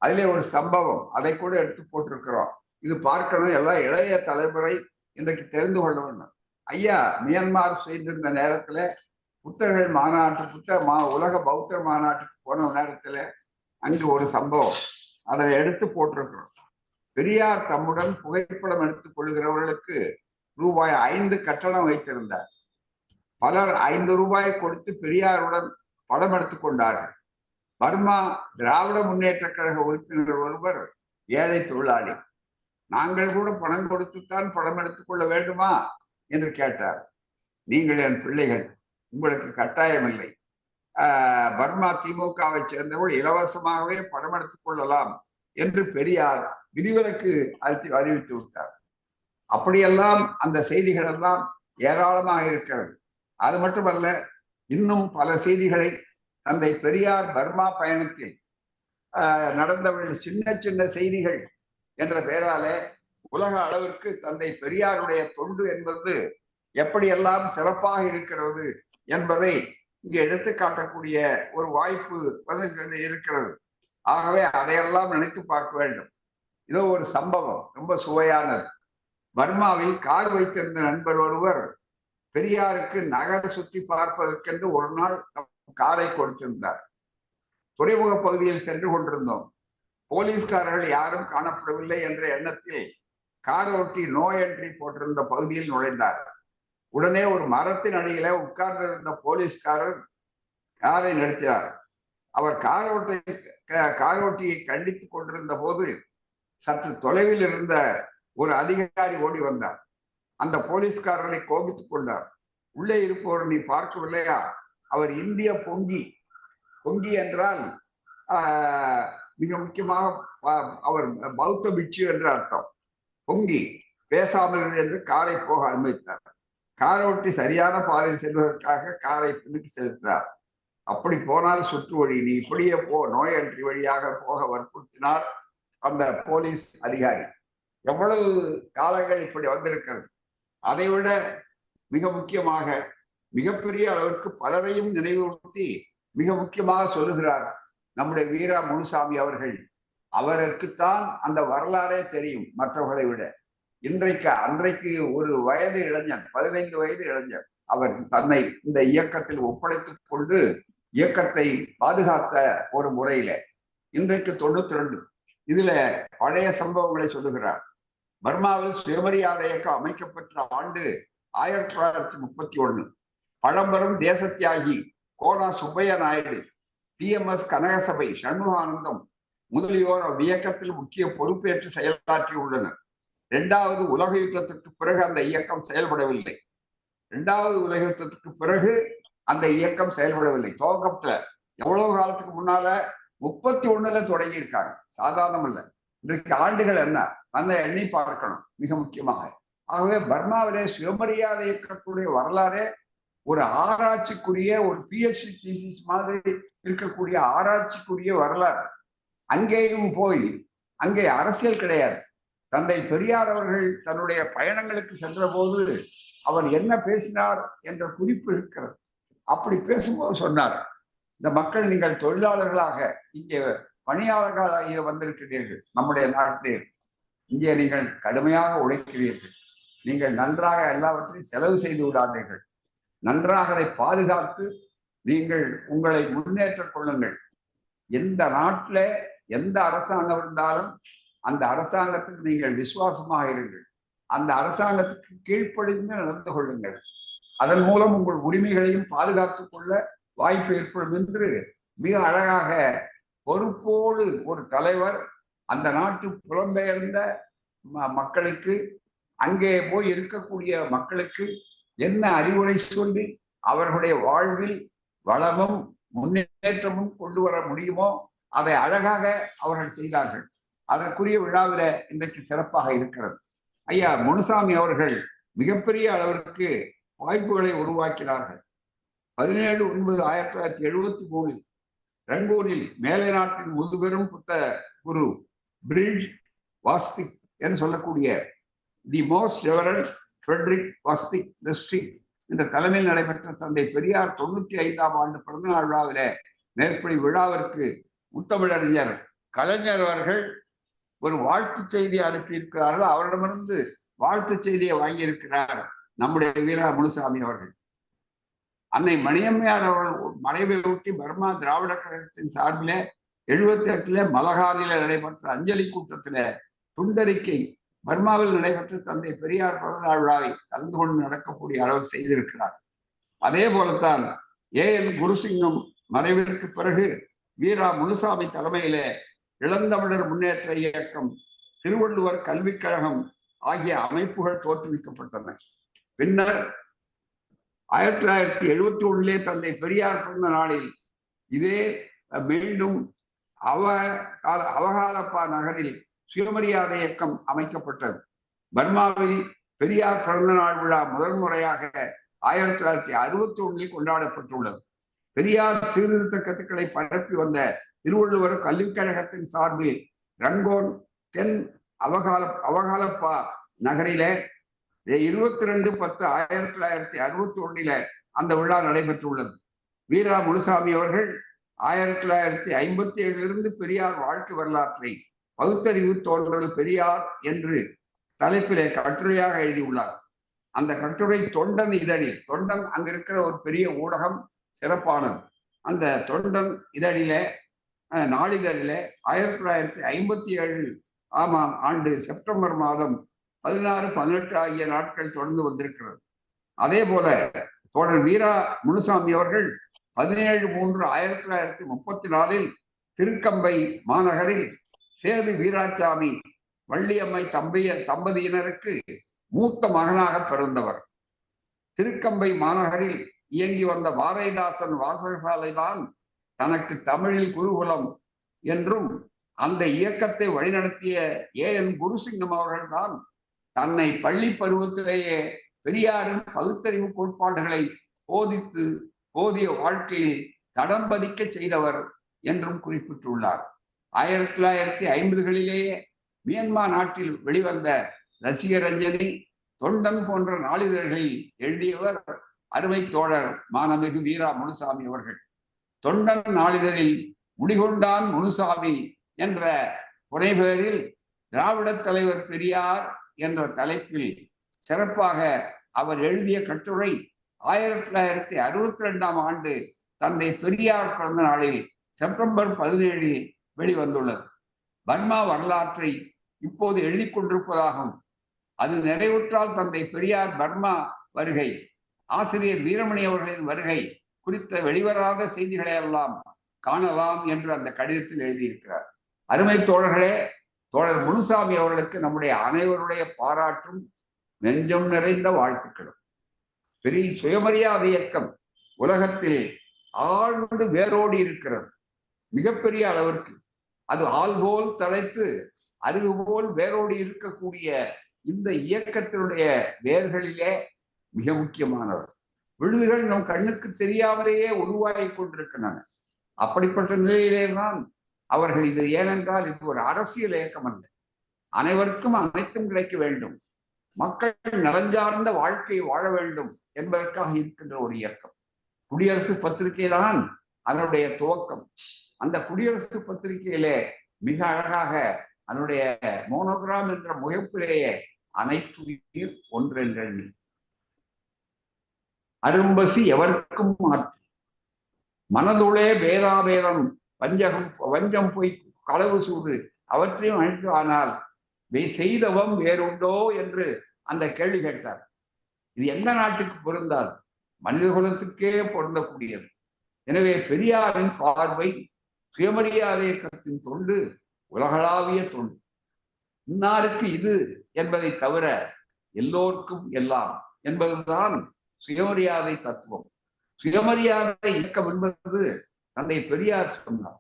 அதிலே ஒரு சம்பவம், அதை கூட எடுத்து போட்டிருக்கிறோம். இது பார்க்கணும், எல்லாம் இளைய தலைமுறை இன்றைக்கு தெரிந்து கொள்ள வேண்டும். ஐயா மியான்மர் செய்திருந்த நேரத்துல புத்தர்கள் உலக பௌத்தர் மாநாட்டுக்கு போன நேரத்துல அங்கு ஒரு சம்பவம் அதை எடுத்து போட்டிருக்கிறோம். பெரியார் தம்முடன் புகைப்படம் எடுத்துக் கொள்கிறவர்களுக்கு ரூபாய் 5 கட்டணம் வைத்திருந்தார். பலர் 5 ரூபாய் கொடுத்து பெரியாருடன் படம் எடுத்துக் கொண்டார்கள். பர்மா திராவிட முன்னேற்ற கழக உறுப்பினர் ஒருவர் ஏழை தொழிலாளி. நாங்கள் கூட பணம் கொடுத்துத்தான் படம் எடுத்துக் கொள்ள வேண்டுமா என்று கேட்டார். நீங்கள் என் பிள்ளைகள், உங்களுக்கு கட்டாயம் இல்லை. பர்மா திமுகவை சேர்ந்தவர்கள் இலவசமாகவே படம் எடுத்துக் கொள்ளலாம் என்று பெரியார் விதிவிலக்கு அறிவித்து விட்டார். அப்படியெல்லாம் அந்த செய்திகள் எல்லாம் ஏராளமாக இருக்கிறது. அது மட்டுமல்ல, இன்னும் பல செய்திகளை தந்தை பெரியார் பர்மா பயணத்தில் நடந்தவர்கள் சின்ன செய்திகள் என்ற பெயராலே உலக அளவிற்கு தந்தை பெரியாருடைய தொண்டு என்பது எப்படியெல்லாம் சிறப்பாக இருக்கிறது என்பதை இங்கே எடுத்து காட்டக்கூடிய ஒரு வாய்ப்பு இருக்கிறது. ஆகவே அதையெல்லாம் நினைத்து பார்க்க வேண்டும். இதோ ஒரு சம்பவம் ரொம்ப சுவையானது. பர்மாவில் கார் வைத்திருந்த நண்பர் ஒருவர் பெரியாருக்கு நகர சுற்றி பார்ப்பதற்கென்று ஒரு நாள் காரை கொடுத்திருந்தார். துறைமுக பகுதியில் சென்று கொண்டிருந்தோம். போலீஸ்காரர்கள் யாரும் காணப்படவில்லை என்ற எண்ணத்தில் கார் ஓட்டி நோ என்ட்ரி போட்டிருந்த பகுதியில் நுழைந்தார். உடனே ஒரு மரத்தின் அடியில உட்கார்ந்திருந்த போலீஸ்காரர் காரை நிறுத்தினார். அவர் கார் ஓட்டியை கண்டித்துக் கொண்டிருந்த போது சற்று தொலைவில் இருந்த ஒரு அதிகாரி ஓடி வந்தார். அந்த போலீஸ்காரரை கோபித்துக் கொண்டார். உள்ளே இருப்பவர் நீ பார்க்கவில்லையா? அவர் இந்திய பொங்கி. பொங்கி என்றால் மிக முக்கியமாக அவர் பௌத்த பிட்சு என்று அர்த்தம். பொங்கி பேசாமல் என்று காரை போக அனுமதித்தார். காரை ஒட்டி சரியான பாதையில் செல்வதற்காக காரை பின்னுக்கு செலுத்தினார். அப்படி போனால் சுற்று வழி, நீ இப்படியே போ, நோய் அன்றி வழியாக போக வற்புறுத்தினார் அந்த போலீஸ் அதிகாரி. எவ்வளவு காலங்கள் இப்படி வந்திருக்கிறது. அதைவிட மிக முக்கியமாக மிகப்பெரிய அளவிற்கு பலரையும் நினைவுறுத்தி மிக முக்கியமாக சொல்லுகிறார் நம்முடைய வீரா முனுசாமி அவர்கள். அவருக்குத்தான் அந்த வரலாறே தெரியும் மற்றவர்களை விட. அன்றைக்கு ஒரு வயது இளைஞர், 15 வயது இளைஞர், அவர் தன்னை இந்த இயக்கத்தில் ஒப்படைத்துக் கொண்டு இயக்கத்தை பாதுகாத்த ஒரு முறையில. இன்றைக்கு 92. இதுல பழைய சம்பவங்களை சொல்லுகிறார். பர்மாவில் சுயமரியாதை இயக்கம் அமைக்கப்பட்ட ஆண்டு 1931. பழம்பெரும் தேச தியாகி கோனா சுப்பையா நாயுடு, TMS கனகசபை, சண்முகானந்தம் முதலியோர் இயக்கத்தில் முக்கிய பொறுப்பேற்று செயலாற்றியுள்ளனர். 2வது உலக யுத்தத்திற்கு பிறகு அந்த இயக்கம் செயல்படவில்லை. 2வது உலக யுத்தத்துக்கு பிறகு அந்த இயக்கம் செயல்படவில்லை. துவக்கத்துல எவ்வளவு காலத்துக்கு முன்னால 31ல தொடங்கி இருக்காங்க. சாதாரணம் இல்லை. இன்றைக்கு ஆண்டுகள் என்ன அந்த எண்ணி பார்க்கணும் மிக முக்கியமாக. ஆகவே பர்மாவிலே சுயமரியாதை இயக்கக்கூடிய வரலாறே ஒரு ஆராய்ச்சிக்குரிய ஒரு PhD தீசிஸ் மாதிரி இருக்கக்கூடிய ஆராய்ச்சிக்குரிய வரலாறு. அங்கேயும் போய் அங்கே அரசியல் கிடையாது. தந்தை பெரியார் அவர்கள் தன்னுடைய பயணங்களுக்கு சென்ற போது அவர் என்ன பேசினார் என்ற குறிப்பு இருக்கிறது. அப்படி பேசும்போது சொன்னார், இந்த மக்கள் நீங்கள் தொழிலாளர்களாக இங்கே பணியாளர்களாக வந்திருக்கிறீர்கள். நம்முடைய நாட்டிலே இங்கே நீங்கள் கடுமையாக உழைக்கிறீர்கள். நீங்கள் நன்றாக எல்லாவற்றையும் செலவு செய்து விடாதீர்கள். நன்றாக அதை பாதுகாத்து நீங்கள் உங்களை முன்னேற்றிக் கொள்ளுங்கள். எந்த நாட்டில எந்த அரசாங்கம் இருந்தாலும் அந்த அரசாங்கத்துக்கு நீங்கள் விசுவாசமாக இருங்கள். அந்த அரசாங்கத்துக்கு கீழ்ப்படிந்து நடந்து கொள்ளுங்கள். அதன் மூலம் உங்கள் உரிமைகளையும் பாதுகாத்துக் கொள்ள வாய்ப்பு ஏற்படும் என்று மிக அழகாக பொறுப்போடு ஒரு தலைவர் அந்த நாட்டு புலம்பெயர்ந்த மக்களுக்கு, அங்கே போய் இருக்கக்கூடிய மக்களுக்கு என்ன அறிவுரை சொல்லி அவர்களுடைய வாழ்வில் வளமும் முன்னேற்றமும் கொண்டு வர முடியுமோ அதை அழகாக அவர்கள் செய்தார்கள். அதற்குரிய விழாவில இன்றைக்கு சிறப்பாக இருக்கிறது. ஐயா முனுசாமி அவர்கள் மிகப்பெரிய அளவிற்கு வாய்ப்புகளை உருவாக்கினார்கள். 17/9/1973 ரங்கூனில் மேலை நாட்டின் முதுபெரும் புத்த குரு பிரிட்ஜ் வாஸ்திக் என்று சொல்லக்கூடிய தி மோஸ்ட் ரெவரண்ட் ஃப்ரெட்ரிக் வாஸ்திக் லெஸ்ட்ரி என்ற தலைமையில் நடைபெற்ற தந்தை பெரியார் 95ஆம் ஆண்டு பிறந்தநாள் விழாவில மேற்படி விழாவிற்கு முத்தமிழறிஞர் கலைஞர் அவர்கள் ஒரு வாழ்த்து செய்தி அனுப்பியிருக்கிறார்கள். அவரிடமிருந்து வாழ்த்து செய்தியை வாங்கியிருக்கிறார் நம்முடைய வீரா முனுசாமி அவர்கள். அன்னை மணியம்மையார் அவர்கள் மறைவை ஒட்டி பர்மா திராவிட கழகத்தின் சார்பில 78 மலகாலில நடைபெற்ற அஞ்சலி கூட்டத்தில துண்டறிக்கை பர்மாவில் நடைபெற்ற தந்தை பெரியார் பிறந்தநாள் விழாவை கலந்து கொண்டு நடக்கக்கூடிய அளவு செய்திருக்கிறார். அதே போலத்தான் AN குருசிங்கம் மறைவிற்கு பிறகு வீரா முனுசாமி தலைமையில இளந்தமிழர் முன்னேற்ற இயக்கம், திருவள்ளுவர் கல்விக் கழகம் ஆகிய அமைப்புகள் தோற்றுவிக்கப்பட்டன. பின்னர் 1971 தந்தை பெரியார் பிறந்த நாளில் இதே மீண்டும் அவகாலப்பா நகரில் சுயமரியாதை இயக்கம் அமைக்கப்பட்டது. பர்மாவில் பெரியார் பிறந்த நாள் விழா முதல் முறையாக 1961 கொண்டாடப்பட்டுள்ளது. பெரியார் சீர்திருத்த கருத்துக்களை பரப்பி வந்த திருவள்ளுவர் கல்விக் கழகத்தின் சார்பில் ரங்கோன் தென் அவகாலப்பா நகரில 22/10/1961 அந்த விழா நடைபெற்றுள்ளது. வீரா முனுசாமி அவர்கள் 1957 பெரியார் வாழ்க்கை வரலாற்றை பகுத்தறிவு தோன்றல் பெரியார் என்று தலைப்பிலே கட்டுரையாக எழுதியுள்ளார். அந்த கட்டுரை தொண்டன் இதழில், தொண்டன் அங்க இருக்கிற ஒரு பெரிய ஊடகம், சிறப்பானது. அந்த தொண்டன் இதழில நாளிதழில 1957 ஆண்டு செப்டம்பர் மாதம் 16, 18 ஆகிய நாட்கள் தொடர்ந்து வந்திருக்கிறது. அதே போல தோழர் வீரா முனுசாமி அவர்கள் 17/3/1934 திருக்கம்பை மாநகரில் சேது வீராசாமி வள்ளியம்மை தம்பதியினருக்கு மூத்த மகனாக பிறந்தவர். திருக்கம்பை மாநகரில் இயங்கி வந்த பாரதிதாசன் வாசகசாலை தான் தனக்கு தமிழில் குருகுலம் என்றும் அந்த இயக்கத்தை வழிநடத்திய ஏஎன் குருசிங்கம் அவர்கள்தான் தன்னை பள்ளி பருவத்திலேயே பெரியாரின் பகுத்தறிவு கோட்பாடுகளை போதிய வாழ்க்கையில் தடம் பதிக்க செய்தவர் என்றும் குறிப்பிட்டுள்ளார். 1950களிலேயே மியான்மர் நாட்டில் வெளிவந்த ரசிகரஞ்சனி, தொண்டன் போன்ற நாளிதழ்களில் எழுதியவர் அருமை தோழர் மானமிகு வீரா முனுசாமி அவர்கள். தொண்டன் நாளிதழில் முடிகொண்டான் முனுசாமி என்ற புனைபெயரில் திராவிட தலைவர் பெரியார் என்ற தலைப்பில் சிறப்பாக அவர் எழுதிய கட்டுரை 1962ஆம் ஆண்டு தந்தை பெரியார் பிறந்த நாளில் செப்டம்பர் 17 வெளிவந்துள்ளது. பர்மா வரலாற்றை இப்போது எழுதி கொண்டிருப்பதாகவும் அது நிறைவுற்றால் தந்தை பெரியார் பர்மா வருகை, ஆசிரியர் வீரமணி அவர்களின் வருகை குறித்த வெளிவராத செய்திகளை எல்லாம் காணலாம் என்று அந்த கடிதத்தில் எழுதியிருக்கிறார். அருமை தோழர்களே, தோழர் முனுசாமி அவர்களுக்கு நம்முடைய அனைவருடைய பாராட்டும் நெஞ்சம் நிறைந்த வாழ்த்துக்களும். பெரிய சுயமரியாதை இயக்கம் உலகத்தில் ஆழ்ந்து வேரோடி இருக்கிறது. மிகப்பெரிய அளவிற்கு அது ஆள்போல் தழைத்து அறிவு போல் வேரோடி இருக்கக்கூடிய இந்த இயக்கத்தினுடைய வேர்களிலே மிக முக்கியமானவர். விழுதுகள் நம் கண்ணுக்கு தெரியாமலேயே உருவாகி கொண்டிருக்கின்றன. அப்படிப்பட்ட நிலையிலே தான் அவர்கள் இது, ஏனென்றால் இது ஒரு அரசியல் இயக்கம் அல்ல, அனைவருக்கும் அனைத்தும் கிடைக்க வேண்டும், மக்கள் நலஞ்சார்ந்த வாழ்க்கையை வாழ வேண்டும் என்பதற்காக இருக்கின்ற ஒரு இயக்கம். குடியரசு பத்திரிகை தான் அதனுடைய துவக்கம். அந்த குடியரசு பத்திரிகையிலே மிக அழகாக அதனுடைய மோனோகிராம் என்ற முகப்பிலேயே அனைத்துயிர் ஒன்றென்றெண்ணி அரும்பசி எவர்க்கும் மாற்றி மனதுளே பேதாபேதம் வஞ்சம் பொய் களவு சூடு அவற்றையும் அழித்து, ஆனால் செய்தவம் வேறுண்டோ என்று அந்த கேள்வி கேட்டார். இது எந்த நாட்டுக்கு பொருந்தாது, மனித குலத்துக்கே பொருந்தக்கூடியது. எனவே பெரியாரின் பார்வை சுயமரியாதை இயக்கத்தின் தொண்டு உலகளாவிய தொண்டு. இன்னாருக்கு இது என்பதை தவிர எல்லோருக்கும் எல்லாம் என்பதுதான் சுயமரியாதை தத்துவம். சுயமரியாதை இயக்கம் என்பது தந்தை பெரியார் சொன்னார்.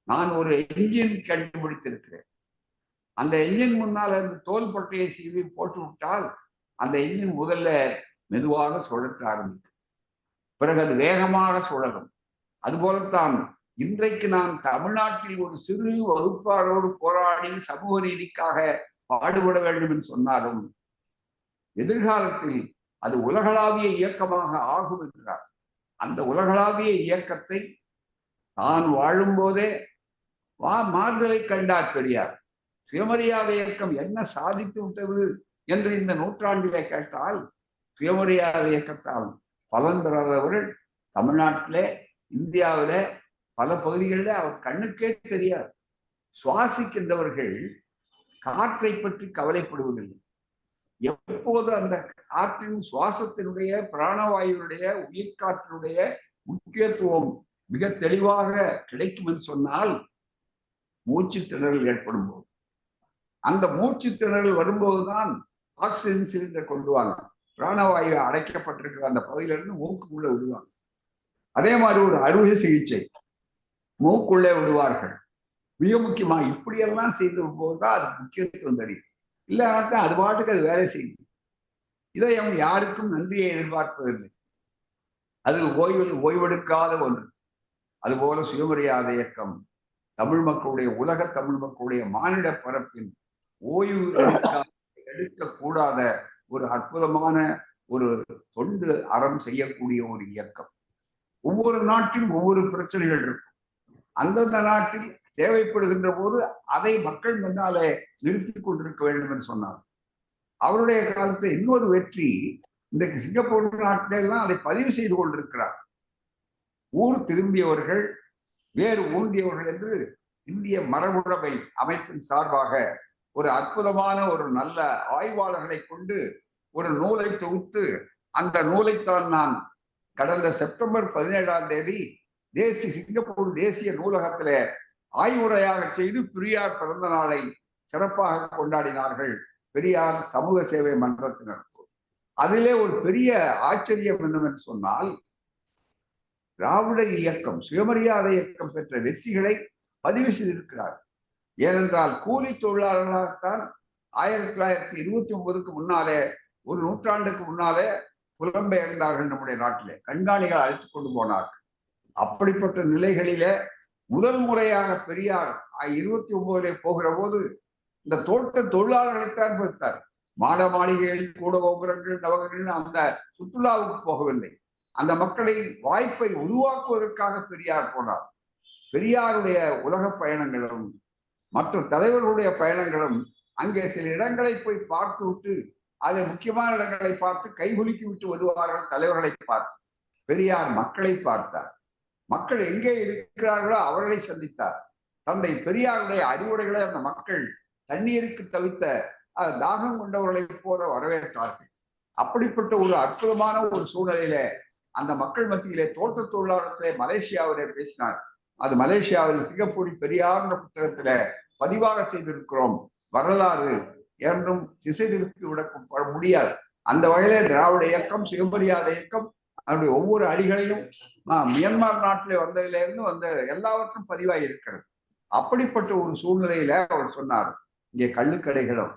நான் ஒரு என்ஜின் கண்டுபிடித்திருக்கிறேன், அந்த என்ஜின் முன்னால் அந்த தோல் பட்டையை சீவி போட்டு விட்டால் அந்த என்ஜின் முதல்ல மெதுவாக சுழற்ற ஆரம்பிக்கும், பிறகு அது வேகமாக சுழலும். அதுபோலத்தான் இன்றைக்கு நான் தமிழ்நாட்டில் ஒரு சிறு வகுப்பாளரோடு போராடி சமூக நீதிக்காக பாடுபட வேண்டும் என்று சொன்னாலும் எதிர்காலத்தில் அது உலகளாவிய இயக்கமாக ஆகும் என்றார். அந்த உலகளாவிய இயக்கத்தை தான் வாழும் போதே மாறுதலை கண்டார் பெரியார். சுயமரியாதை இயக்கம் என்ன சாதித்து விட்டது என்று இந்த நூற்றாண்டிலே கேட்டால், சுயமரியாதை இயக்கத்தால் பலன் பெறாதவர்கள் தமிழ்நாட்டிலே, இந்தியாவிலே பல பகுதிகளில் அவர் கண்ணுக்கே தெரியாது. சுவாசிக்கின்றவர்கள் காற்றை பற்றி கவலைப்படுவதில்லை. எப்போது அந்த காற்றின் சுவாசத்தினுடைய பிராணவாயுடைய உயிர்காற்றினுடைய முக்கியத்துவம் மிக தெளிவாக கிடைக்கும் என்று சொன்னால் மூச்சு திணறல் ஏற்படும் போது, அந்த மூச்சு திணறல் வரும்போதுதான் ஆக்சிஜன் சிலிண்டர் கொண்டு வாங்க, பிராணவாயு அடைக்கப்பட்டிருக்கிற அந்த பகுதியிலிருந்து மூக்குக்குள்ள விடுவாங்க. அதே மாதிரி ஒரு அறுவை சிகிச்சை மூக்குள்ளே விடுவார்கள். மிக முக்கியமா இப்படியெல்லாம் செய்த போதுதான் அது முக்கியத்துவம் தெரியும். இல்லாட்டா அது பாட்டுக்கு அது வேலை செய்யும். இதை அவங்க யாருக்கும் நன்றியை எதிர்பார்ப்பதில்லை. அது ஓய்வெடுக்காத ஒன்று. அதுபோல சுயமரியாதை இயக்கம் தமிழ் மக்களுடைய, உலக தமிழ் மக்களுடைய மானிட பரப்பின் ஓய்வு எடுக்கக்கூடாத ஒரு அற்புதமான ஒரு தொண்டு அறம் செய்யக்கூடிய ஒரு இயக்கம். ஒவ்வொரு நாட்டிலும் ஒவ்வொரு பிரச்சனைகள் இருக்கும். அந்தந்த நாட்டில் தேவைப்படுகின்ற போது அதை மக்கள் முன்னாலே நிறுத்தி கொண்டிருக்க வேண்டும் என்று சொன்னார். அவருடைய காலத்தில் இன்னொரு வெற்றி, இன்றைக்கு சிங்கப்பூர் நாட்டிலாம் அதை பதிவு செய்து கொண்டிருக்கிறார். ஊர் திரும்பியவர்கள் வேறு ஊன்றியவர்கள் என்று இந்திய மரபுடைமை அமைப்பின் சார்பாக ஒரு அற்புதமான ஒரு நல்ல ஆய்வாளர்களை கொண்டு ஒரு நூலை தொகுத்து, அந்த நூலைத்தான் நான் கடந்த செப்டம்பர் 17ஆம் தேதி சிங்கப்பூர் தேசிய நூலகத்திலே ஆய்வுரையாக செய்து பெரியார் பிறந்த நாளை சிறப்பாக கொண்டாடினார்கள் பெரியார் சமூக சேவை மன்றத்தினர். அதிலே ஒரு பெரிய ஆச்சரியம் என்னவென்று சொன்னால், திராவிட இயக்கம் சுயமரியாதை இயக்கம் பெற்ற வெற்றிகளை பதிவு செய்திருக்கிறார். ஏனென்றால் கூலி தொழிலாளர்களாகத்தான் 1929க்கு முன்னாலே, ஒரு நூற்றாண்டுக்கு முன்னாலே புலம்பெயர்ந்தார்கள் நம்முடைய நாட்டிலே. கண்காணிகள் அழைத்துக் கொண்டு போனார்கள். அப்படிப்பட்ட நிலைகளிலே முதல் முறையாக பெரியார் 29 போகிற போது இந்த தோட்ட தொழிலாளர்களைத்தான் பெற்றார். மாட மாளிகைகள், கூட கோபுரங்கள், நவகங்கள் அந்த சுற்றுலாவுக்கு போகவில்லை. அந்த மக்களை வாய்ப்பை உருவாக்குவதற்காக பெரியார் போனார். பெரியாருடைய உலக பயணங்களும் மற்ற தலைவர்களுடைய பயணங்களும் அங்கே சில இடங்களை போய் பார்த்து விட்டு, அதை முக்கியமான இடங்களை பார்த்து கைகுலுக்கி விட்டு வருவார்கள். தலைவர்களை பார்த்து பெரியார் மக்களை பார்த்தார். மக்கள் எங்கே இருக்கிறார்களோ அவர்களை சந்தித்தார். தந்தை பெரியாருடைய அறிவுரைகளை அந்த மக்கள் தண்ணீருக்கு தவித்த தாகம் கொண்டவர்களைப் போல வரவேற்றார்கள். அப்படிப்பட்ட ஒரு அற்புதமான ஒரு சூழ்நிலையில அந்த மக்கள் மத்தியிலே தோட்ட தொழிலாளர்களே மலேசியாவிலே பேசினார். அது மலேசியாவில் சிங்கப்பூரில் பெரியார் என்ற புத்தகத்தில பதிவாக செய்திருக்கிறோம். வரலாறு என்றும் திசை திருப்பி விட முடியாது. அந்த வகையிலே திராவிட இயக்கம், சுயமரியாதை இயக்கம் அதனுடைய ஒவ்வொரு அடிகளையும் மியான்மர் நாட்டிலே வந்ததிலிருந்து வந்த எல்லாவற்றும் பதிவாகி இருக்கிறது. அப்படிப்பட்ட ஒரு சூழ்நிலையில அவர் சொன்னார், இங்கே கள்ளுக்கடைகளும்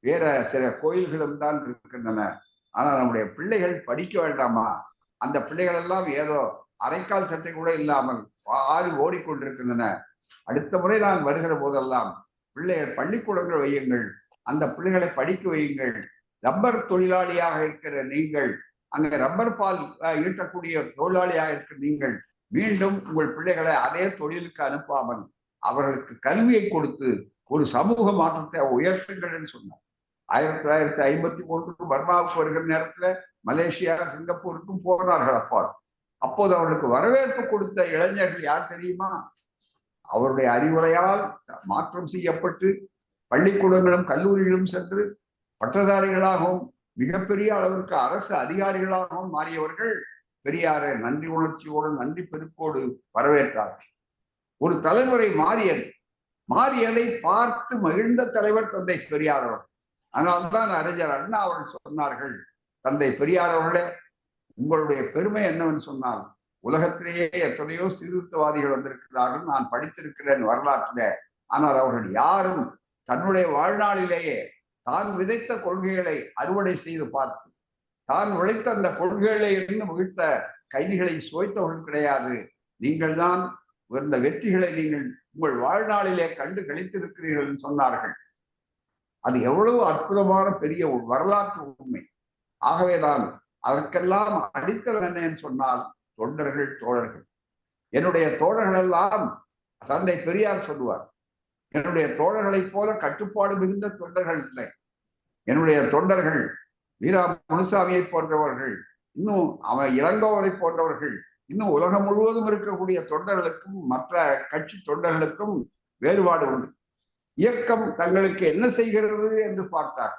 வேற சில கோயில்களும் தான் இருக்கின்றன. ஆனால் நம்முடைய பிள்ளைகள் படிக்க வேண்டாமா? அந்த பிள்ளைகள் எல்லாம் ஏதோ அரைக்கால் சட்டை கூட இல்லாமல் ஆறி ஓடிக்கொண்டிருக்கின்றன. அடுத்த முறை நான் வருகிற போதெல்லாம் பிள்ளைகள் பள்ளிக்கூடங்கள் வையுங்கள், அந்த பிள்ளைகளை படிக்க வையுங்கள். ரப்பர் தொழிலாளியாக இருக்கிற நீங்கள், அங்க ரப்பர் பால் ஈட்டக்கூடிய தொழிலாளியாக இருக்கிற நீங்கள் மீண்டும் உங்கள் பிள்ளைகளை அதே தொழிலுக்கு அனுப்பாமல் அவர்களுக்கு கல்வியை கொடுத்து ஒரு சமூக மாற்றத்தை உயர்த்துங்கள் என்று சொன்னார். 1953 பர்மாவுக்கு வருகிற நேரத்துல மலேசியா, சிங்கப்பூருக்கும் போனார்கள். அப்போது அவர்களுக்கு வரவேற்பு கொடுத்த இளைஞர்கள் யார் தெரியுமா? அவருடைய அறிவுரையால் மாற்றம் செய்யப்பட்டு பள்ளிக்கூடங்களும் கல்லூரிகளும் சென்று பட்டதாரிகளாகவும் மிகப்பெரிய அளவிற்கு அரசு அதிகாரிகளாகவும் மாறியவர்கள் பெரியாரை நன்றி உணர்ச்சியோடு, நன்றி பெருக்கோடு வரவேற்றார்கள். ஒரு தலைமுறை மாறியதை பார்த்து மகிழ்ந்த தலைவர் தந்தை பெரியார் அவர்கள். அதனால்தான் அறிஞர் அண்ணா அவர்கள் சொன்னார்கள், தந்தை பெரியார் அவர்களே, உங்களுடைய பெருமை என்னவென்று சொன்னால், உலகத்திலேயே எத்தனையோ சீர்திருத்தவாதிகள் வந்திருக்கிறார்கள், நான் படித்திருக்கிறேன் வரலாற்றில. ஆனால் அவர்கள் யாரும் தன்னுடைய வாழ்நாளிலேயே தான் விதைத்த கொள்கைகளை அறுவடை செய்து பார்த்து தான் உழைத்த அந்த கொள்கைகளை இருந்து முகிழ்த்த கைதிகளை சுவைத்தவர்கள் கிடையாது. நீங்கள் தான் இந்த வெற்றிகளை நீங்கள் உங்கள் வாழ்நாளிலே கண்டு கழித்திருக்கிறீர்கள் என்று சொன்னார்கள். அது எவ்வளவு அற்புதமான பெரிய ஒரு வரலாற்று உண்மை. ஆகவேதான் அதற்கெல்லாம் அடித்தளம் என்னன்னு சொன்னால் தொண்டர்கள், தோழர்கள். என்னுடைய தோழர்கள் எல்லாம் தந்தை பெரியார் சொல்லுவார், என்னுடைய தோழர்களைப் போல கட்டுப்பாடு மிகுந்த தொண்டர்கள் இல்லை. என்னுடைய தொண்டர்கள் வீரா முனுசாமியை போன்றவர்கள், இன்னும் இளங்கோவரை போன்றவர்கள், இன்னும் உலகம் முழுவதும் இருக்கக்கூடிய தொண்டர்களுக்கும் மற்ற கட்சி தொண்டர்களுக்கும் வேறுபாடு உண்டு. இயக்கம் தங்களுக்கு என்ன செய்கிறது என்று பார்த்தார்.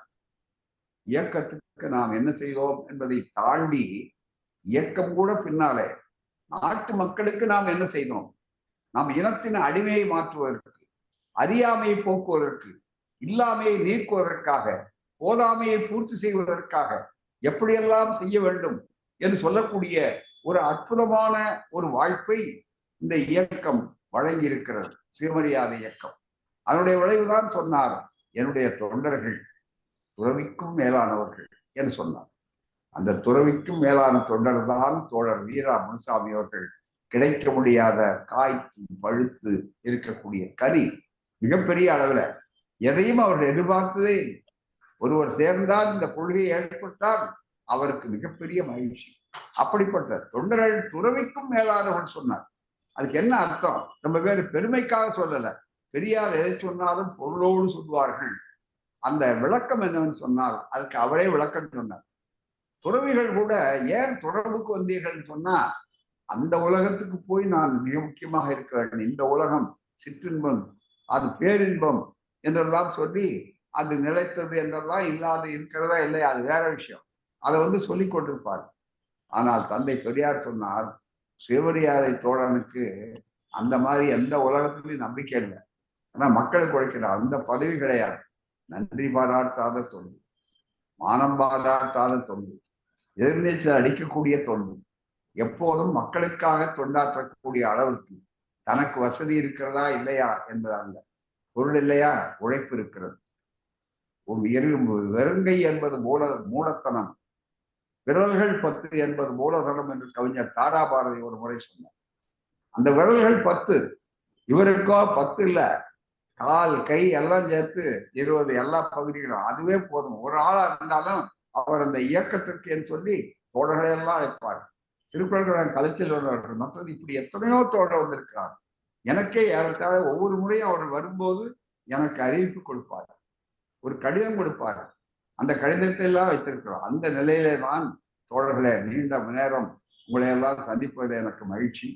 இயக்கத்துக்கு நாம் என்ன செய்தோம் என்பதை தாண்டி இயக்கம் கூட பின்னாலே நாட்டு மக்களுக்கு நாம் என்ன செய்தோம், நாம் இனத்தின் அடிமையை மாற்றுவதற்கு, அறியாமையை போக்குவதற்கு, இல்லாமையை நீக்குவதற்காக, போதாமையை பூர்த்தி செய்வதற்காக எப்படியெல்லாம் செய்ய வேண்டும் என்று சொல்லக்கூடிய ஒரு அற்புதமான ஒரு வாய்ப்பை இந்த இயக்கம் வழங்கி இருக்கிறது. சுயமரியாதை இயக்கம் அதனுடைய விளைவுதான் சொன்னார், என்னுடைய தொண்டர்கள் துறவிக்கும் மேலானவர்கள் என்று சொன்னார். அந்த துறவிக்கும் மேலான தொண்டர் தான் தோழர் வீரா முனுசாமி அவர்கள். கிடைக்க முடியாத காய்த்து பழுத்து இருக்கக்கூடிய கனி. மிகப்பெரிய அளவுல எதையும் அவர்கள் எதிர்பார்த்ததே. ஒருவர் சேர்ந்தால், இந்த கொள்கையை ஏற்பட்டால் அவருக்கு மிகப்பெரிய மகிழ்ச்சி. அப்படிப்பட்ட தொண்டர்கள் துறவிக்கும் மேலானவர்கள் சொன்னார். அதுக்கு என்ன அர்த்தம்? நம்ம பேர் பெருமைக்காக சொல்லல. பெரியார் எதை சொன்னாலும் பொருளோடு சொல்வார்கள். அந்த விளக்கம் என்னன்னு சொன்னால் அதுக்கு அவரே விளக்கம் சொன்னார். துறவிகள் கூட ஏன் தொடர்புக்கு வந்தீர்கள் சொன்னா, அந்த உலகத்துக்கு போய் நான் மிக முக்கியமாக இருக்க வேண்டும், இந்த உலகம் சிற்றின்பம், அது பேரின்பம் என்றெல்லாம் சொல்லி அது நிலைத்தது என்றெல்லாம் இல்லாது இருக்கிறதா இல்லையா, அது வேற விஷயம். அதை சொல்லிக் கொண்டிருப்பார். ஆனால் தந்தை பெரியார் சொன்னார், சுயமரியாதை தோழனுக்கு அந்த மாதிரி எந்த உலகத்திலையும் நம்பிக்கை இல்லை. ஆனா மக்களுக்கு உழைக்கிற அந்த பதவி கிடையாது. நன்றி பாராட்டாத தொண்டு, மானம் பாராட்டாத தொண்டு, எதிர்நீச்சல் அடிக்கக்கூடிய தொண்டு, எப்போதும் மக்களுக்காக தொண்டாற்றக்கூடிய அளவுக்கு தனக்கு வசதி இருக்கிறதா இல்லையா என்பதல்ல, பொருள் இல்லையா உழைப்பு இருக்கிறது. வெறுங்கை என்பது மூலத்தனம், விரல்கள் 10 என்பது மூலதனம் என்று கவிஞர் தாராபாரதி ஒரு முறை சொன்னார். அந்த விரல்கள் 10, இவருக்கோ 10 இல்ல, கால் கை எல்லாம் சேர்த்து 20 எல்லா பகுதிகளும், அதுவே போதும். ஒரு ஆளா இருந்தாலும் அவர் அந்த இயக்கத்திற்கு என்று சொல்லி தோழர்களை எல்லாம் அழைப்பார். திருக்குறள் கலைச்சல் வருவார்கள். மற்றது இப்படி எத்தனையோ தோழர் வந்திருக்கிறார். எனக்கே ஏறத்தாழ ஒவ்வொரு முறையும் அவர்கள் வரும்போது எனக்கு அறிவிப்பு கொடுப்பார், ஒரு கடிதம் கொடுப்பார். அந்த கடிதத்தை எல்லாம் வைத்திருக்கிறோம். அந்த நிலையிலே தான் தோழர்களே, நீண்ட நேரம் உங்களை எல்லாம் சந்திப்பது எனக்கு மகிழ்ச்சி.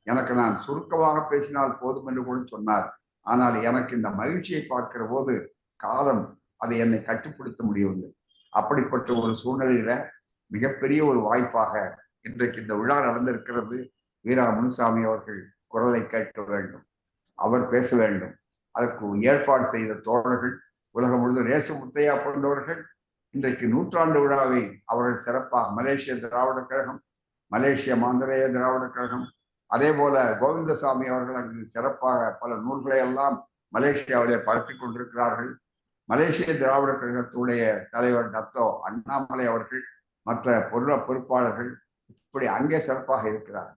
எனக்கு நான் சுருக்கமாக பேசினால் போதும் என்று கூட சொன்னார். ஆனால் எனக்கு இந்த மகிழ்ச்சியை பார்க்கிற போது காலம் அதை என்னை கட்டுப்படுத்த முடியவில்லை. அப்படிப்பட்ட ஒரு சூழ்நிலையில மிகப்பெரிய ஒரு வாய்ப்பாக இன்றைக்கு இந்த விழா நடந்திருக்கிறது. வீரா முனுசாமி அவர்கள் குரலை கேட்க வேண்டும், அவர் பேச வேண்டும். அதற்கு ஏற்பாடு செய்த தோழர்கள், உலகம் முழுவதும் ரேசு முத்தையா போன்றவர்கள் இன்றைக்கு 100ஆண்டு விழாவை அவர்கள் சிறப்பாக, மலேசிய திராவிட கழகம், மலேசிய மாந்திரேய திராவிட கழகம், அதே போல கோவிந்தசாமி அவர்கள் அங்கு சிறப்பாக பல நூல்களை எல்லாம் மலேசியாவிலே பரப்பி கொண்டிருக்கிறார்கள். மலேசிய திராவிட கழகத்துடைய தலைவர் டத்தோ அண்ணாமலை அவர்கள், மற்ற பொறுப்பாளர்கள் இப்படி அங்கே சிறப்பாக இருக்கிறார்.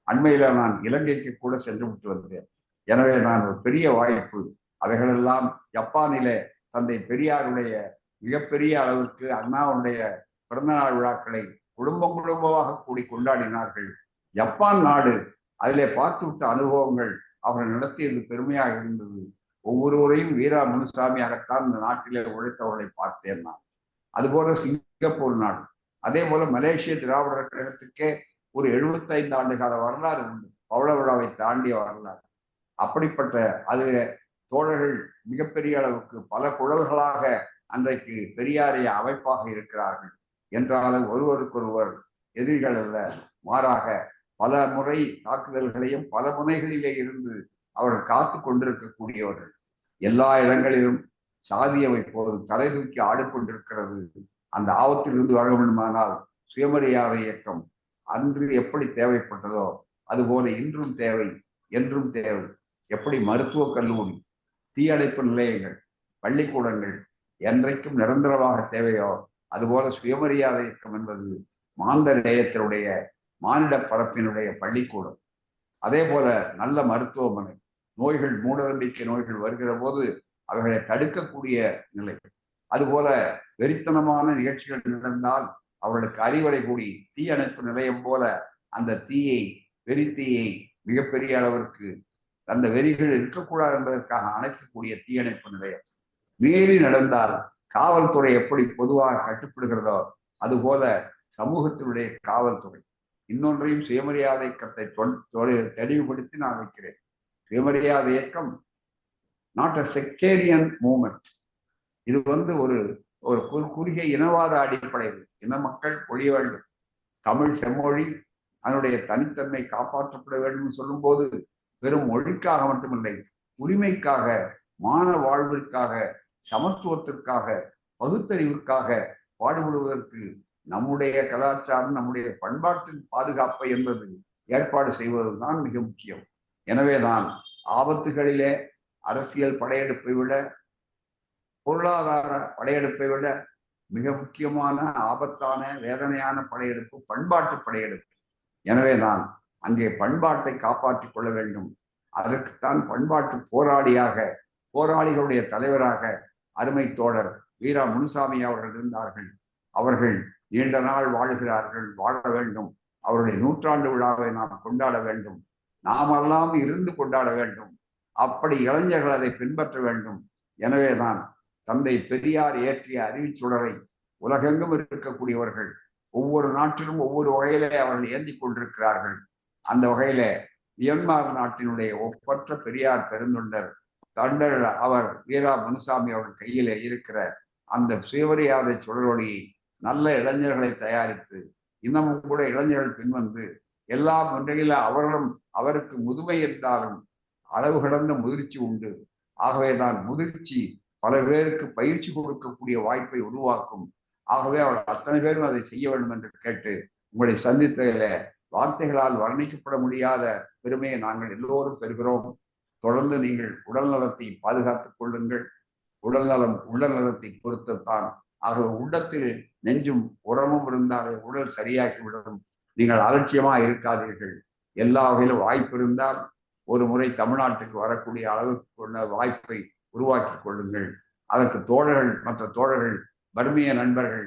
அண்மையில நான் இலங்கைக்கு கூட சென்று விட்டு வந்தேன். எனவே நான் ஒரு பெரிய வாய்ப்பு, அவைகளெல்லாம் ஜப்பானிலே தந்தை பெரியாருடைய மிகப்பெரிய அளவுக்கு அண்ணாவுடைய பிறந்தநாள் விழாக்களை குடும்பமாக கூடி கொண்டாடினார்கள். ஜப்பான் நாடு அதிலே பார்த்துவிட்ட அனுபவங்கள் அவர்கள் நடத்தியது பெருமையாக இருந்தது. ஒவ்வொருவரையும் வீரா முனுசாமியாகத்தான் இந்த நாட்டிலே உழைத்தவர்களை பார்த்தேன் நான். அதுபோல சிங்கப்பூர் நாடு, அதே போல மலேசிய திராவிடர் கழகத்துக்கே ஒரு 75 ஆண்டு கால வரலாறு உண்டு, பவள விழாவை தாண்டிய வரலாறு. அப்படிப்பட்ட அது தோழர்கள் மிகப்பெரிய அளவுக்கு பல குழல்களாக அன்றைக்கு பெரியாரிய அமைப்பாக இருக்கிறார்கள் என்றாலும் ஒருவருக்கொருவர் எதிரிகள் அல்ல, மாறாக பல முறை தாக்குதல்களையும் பல முனைகளிலே இருந்து அவர்கள் காத்து கொண்டிருக்கக்கூடியவர்கள். எல்லா இடங்களிலும் சாதியவை போது தலை தூக்கி ஆடிக்கொண்டிருக்கிறது. அந்த ஆபத்திலிருந்து வர வேண்டுமானால் சுயமரியாதை இயக்கம் அன்று எப்படி தேவைப்பட்டதோ அதுபோல இன்றும் தேவை, என்றும் தேவை. எப்படி மருத்துவக் கல்லூரி, தீயணைப்பு நிலையங்கள், பள்ளிக்கூடங்கள் என்றைக்கும் நிரந்தரமாக தேவையோ அதுபோல சுயமரியாதை இயக்கம் என்பது மாந்த நேயத்தினுடைய மானிட பரப்பினுடைய பள்ளிக்கூடம். அதே போல நல்ல மருத்துவமனை, நோய்கள், மூடநம்பிக்கை நோய்கள் வருகிற போது அவைகளை தடுக்கக்கூடிய நிலை. அதுபோல வெறித்தனமான நிகழ்ச்சிகள் நடந்தால் அவர்களுக்கு அறிவுரை கூடி தீயணைப்பு நிலையம் போல அந்த தீயை, வெறித்தீயை மிகப்பெரிய அளவிற்கு அந்த வெறிகள் இருக்கக்கூடாது என்பதற்காக அணைக்கக்கூடிய தீயணைப்பு நிலையம். மீறி நடந்தால் காவல்துறை எப்படி பொதுவாக கட்டுப்படுகிறதோ அதுபோல சமூகத்தினுடைய காவல்துறை. இன்னொன்றையும் சுயமரியாதை இயக்கத்தை தெளிவுபடுத்தி நான் வைக்கிறேன். சுயமரியாதை இயக்கம் நாட் அ செக்டேரியன் மூவ்மெண்ட். இது ஒரு குறுகிய இனவாத அடிப்படையில் இன மக்கள் பொழிய வேண்டும், தமிழ் செம்மொழி அதனுடைய தனித்தன்மை காப்பாற்றப்பட வேண்டும் சொல்லும் போது வெறும் மொழிக்காக மட்டுமில்லை, உரிமைக்காக, மான வாழ்விற்காக, சமத்துவத்திற்காக, பகுத்தறிவுக்காக பாடுபடுவதற்கு நம்முடைய கலாச்சாரம், நம்முடைய பண்பாட்டின் பாதுகாப்பை என்பது ஏற்பாடு செய்வதுதான் மிக முக்கியம். எனவேதான் ஆபத்துகளிலே அரசியல் படையெடுப்பை விட, பொருளாதார படையெடுப்பை விட மிக முக்கியமான ஆபத்தான வேதனையான படையெடுப்பு பண்பாட்டு படையெடுப்பு. எனவேதான் அங்கே பண்பாட்டை காப்பாற்றிக் கொள்ள வேண்டும். அதற்குத்தான் பண்பாட்டு போராளிகளுடைய தலைவராக அருமை தோழர் வீரா முனுசாமி அவர்கள் இருந்தார்கள். அவர்கள் நீண்ட நாள் வாழுகிறார்கள், வாழ வேண்டும். அவருடைய 100ஆண்டு விழாவை நாம் கொண்டாட வேண்டும், நாமெல்லாம் இருந்து கொண்டாட வேண்டும். அப்படி இளைஞர்கள் அதை பின்பற்ற வேண்டும். எனவேதான் தந்தை பெரியார் ஏற்றிய அறிவிச்சுடரை உலகெங்கும் இருக்கக்கூடியவர்கள் ஒவ்வொரு நாட்டிலும் ஒவ்வொரு வகையிலே அவர்கள் ஏந்தி கொண்டிருக்கிறார்கள். அந்த வகையில மியான்மர் நாட்டினுடைய ஒப்பற்ற பெரியார் பெருந்தொண்டர் அவர் வீரா முனுசாமி அவர்கள் கையிலே இருக்கிற அந்த சுயமரியாதை சுடரொளியை நல்ல இளைஞர்களை தயாரித்து, இன்னமும் கூட இளைஞர்கள் பின்வந்து எல்லாம் ஒன்றையில அவருக்கு முதுமை இருந்தாலும் அளவு கடந்த முதிர்ச்சி உண்டு. ஆகவேதான் முதிர்ச்சி பல பேருக்கு பயிற்சி கொடுக்கக்கூடிய வாய்ப்பை உருவாக்கும். ஆகவே அவர்கள் அத்தனை பேரும் அதை செய்ய வேண்டும் என்று கேட்டு உங்களை சந்தித்ததில் வார்த்தைகளால் வர்ணிக்கப்பட முடியாத பெருமையை நாங்கள் எல்லோரும் பெறுகிறோம். தொடர்ந்து நீங்கள் உடல் நலத்தை பாதுகாத்துக் கொள்ளுங்கள். உடல் நலத்தை பொறுத்துத்தான். ஆகவே உள்ளத்தில் நெஞ்சும் உரமும் இருந்தாலே உடல் சரியாகிவிடும். நீங்கள் அலட்சியமாக இருக்காதீர்கள். எல்லா வகையிலும் வாய்ப்பு இருந்தால் ஒரு முறை தமிழ்நாட்டுக்கு வரக்கூடிய அளவுக்கு வாய்ப்பை உருவாக்கி கொள்ளுங்கள். அதற்கு தோழர்கள், மற்ற தோழர்கள், பர்மிய நண்பர்கள்,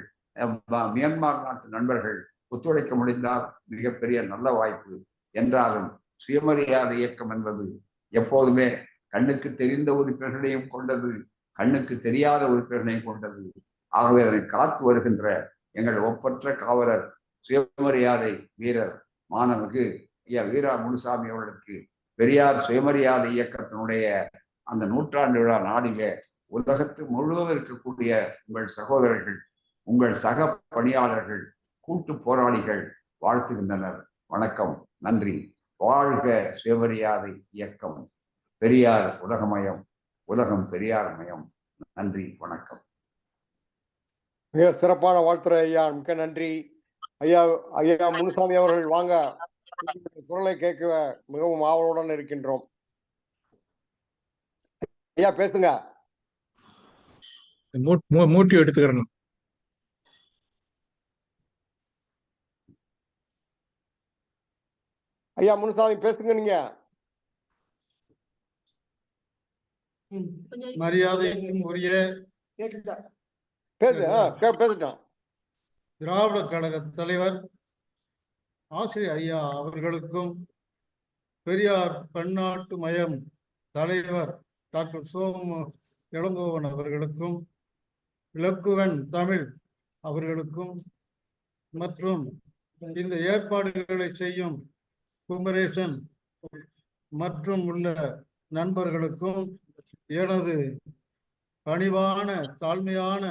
மியான்மர் நாட்டு நண்பர்கள் ஒத்துழைக்க முடிந்தால் மிகப்பெரிய நல்ல வாய்ப்பு. என்றாலும் சுயமரியாதை இயக்கம் என்பது எப்போதுமே கண்ணுக்கு தெரிந்த உறுப்பினர்களையும் கொண்டது, கண்ணுக்கு தெரியாத உறுப்பினர்களையும் கொண்டது. ஆகவே அதனை காத்து வருகின்ற எங்கள் ஒப்பற்ற காவலர், சுயமரியாதை வீரர், மாணவருக்கு ஐயா வீரா முனுசாமி அவர்களுக்கு பெரியார் சுயமரியாதை இயக்கத்தினுடைய அந்த நூற்றாண்டு விழா நாடிலே உலகத்து முழுவதும் இருக்கக்கூடிய உங்கள் சகோதரர்கள், உங்கள் சக பணியாளர்கள், கூட்டு போராளிகள் வாழ்த்துகின்றனர். வணக்கம், நன்றி. வாழ்க சுயமரியாதை இயக்கம். பெரியார் உலகமயம், உலகம் பெரியார்மயம். நன்றி, வணக்கம். மிக சிறப்பான வாழ்த்துறை ஐயா, மிக்க நன்றி ஐயா. ஐயா முனுசாமி அவர்கள் வாங்க, குரலை கேட்க மிகவும் ஆவலுடன் இருக்கின்றோம். ஐயா பேசுங்க. மூட்டி எடுத்துக்கிறேன். ஐயா முனுசாமி பேசுங்க. நீங்க மரியாதைக்கும் உரிய பேசிட்டோம். திராவிட கழக தலைவர் ஆசிரியர் ஐயா அவர்களுக்கும், பெரியார் பன்னாட்டு மயம் தலைவர் டாக்டர் சோமு இளங்கோவன் அவர்களுக்கும், இலக்குவன் தமிழ் அவர்களுக்கும், மற்றும் இந்த ஏற்பாடுகளை செய்யும் குமரேசன் மற்றும் உள்ள நண்பர்களுக்கும் எனது பணிவான தாழ்மையான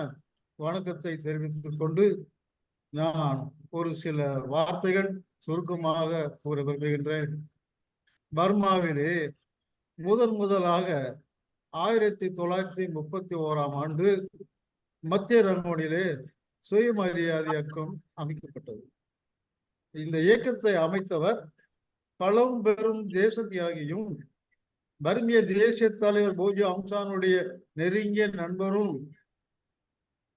வணக்கத்தை தெரிவித்துக் கொண்டு நான் ஒரு சில வார்த்தைகள் சுருக்கமாக கூற விரும்புகின்றேன். பர்மாவிலே முதலாக 1931ஆம் ஆண்டு மத்திய ரங்கோனிலே சுயமரியாதை இயக்கம் அமைக்கப்பட்டது. இந்த இயக்கத்தை அமைத்தவர் பழம்பெரும் தேச தியாகியும் பர்மிய தேசிய தலைவர் போஜி அம்சானுடைய நெருங்கிய நண்பரும்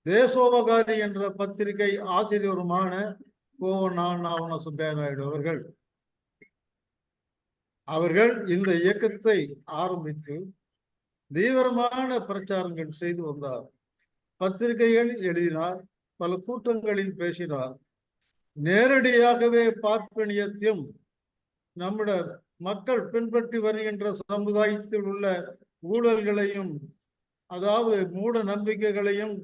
தேசோபகாரி என்ற பத்திரிகை ஆசிரியருமான கோவண்ணா சுப்பையா நாயுடு அவர்கள் இந்த இயக்கத்தை ஆரம்பித்து தீவிரமான பிரச்சாரங்கள் செய்து வந்தார். பத்திரிகைகள் எழுதினார், பல கூட்டங்களில் பேசினார். நேரடியாகவே பார்ப்பனியத்தையும் நம்முடைய மக்கள் பின்பற்றி வருகின்ற சமுதாயத்தில் உள்ள ஊழல்களையும், அதாவது மூட நம்பிக்கைகளையும்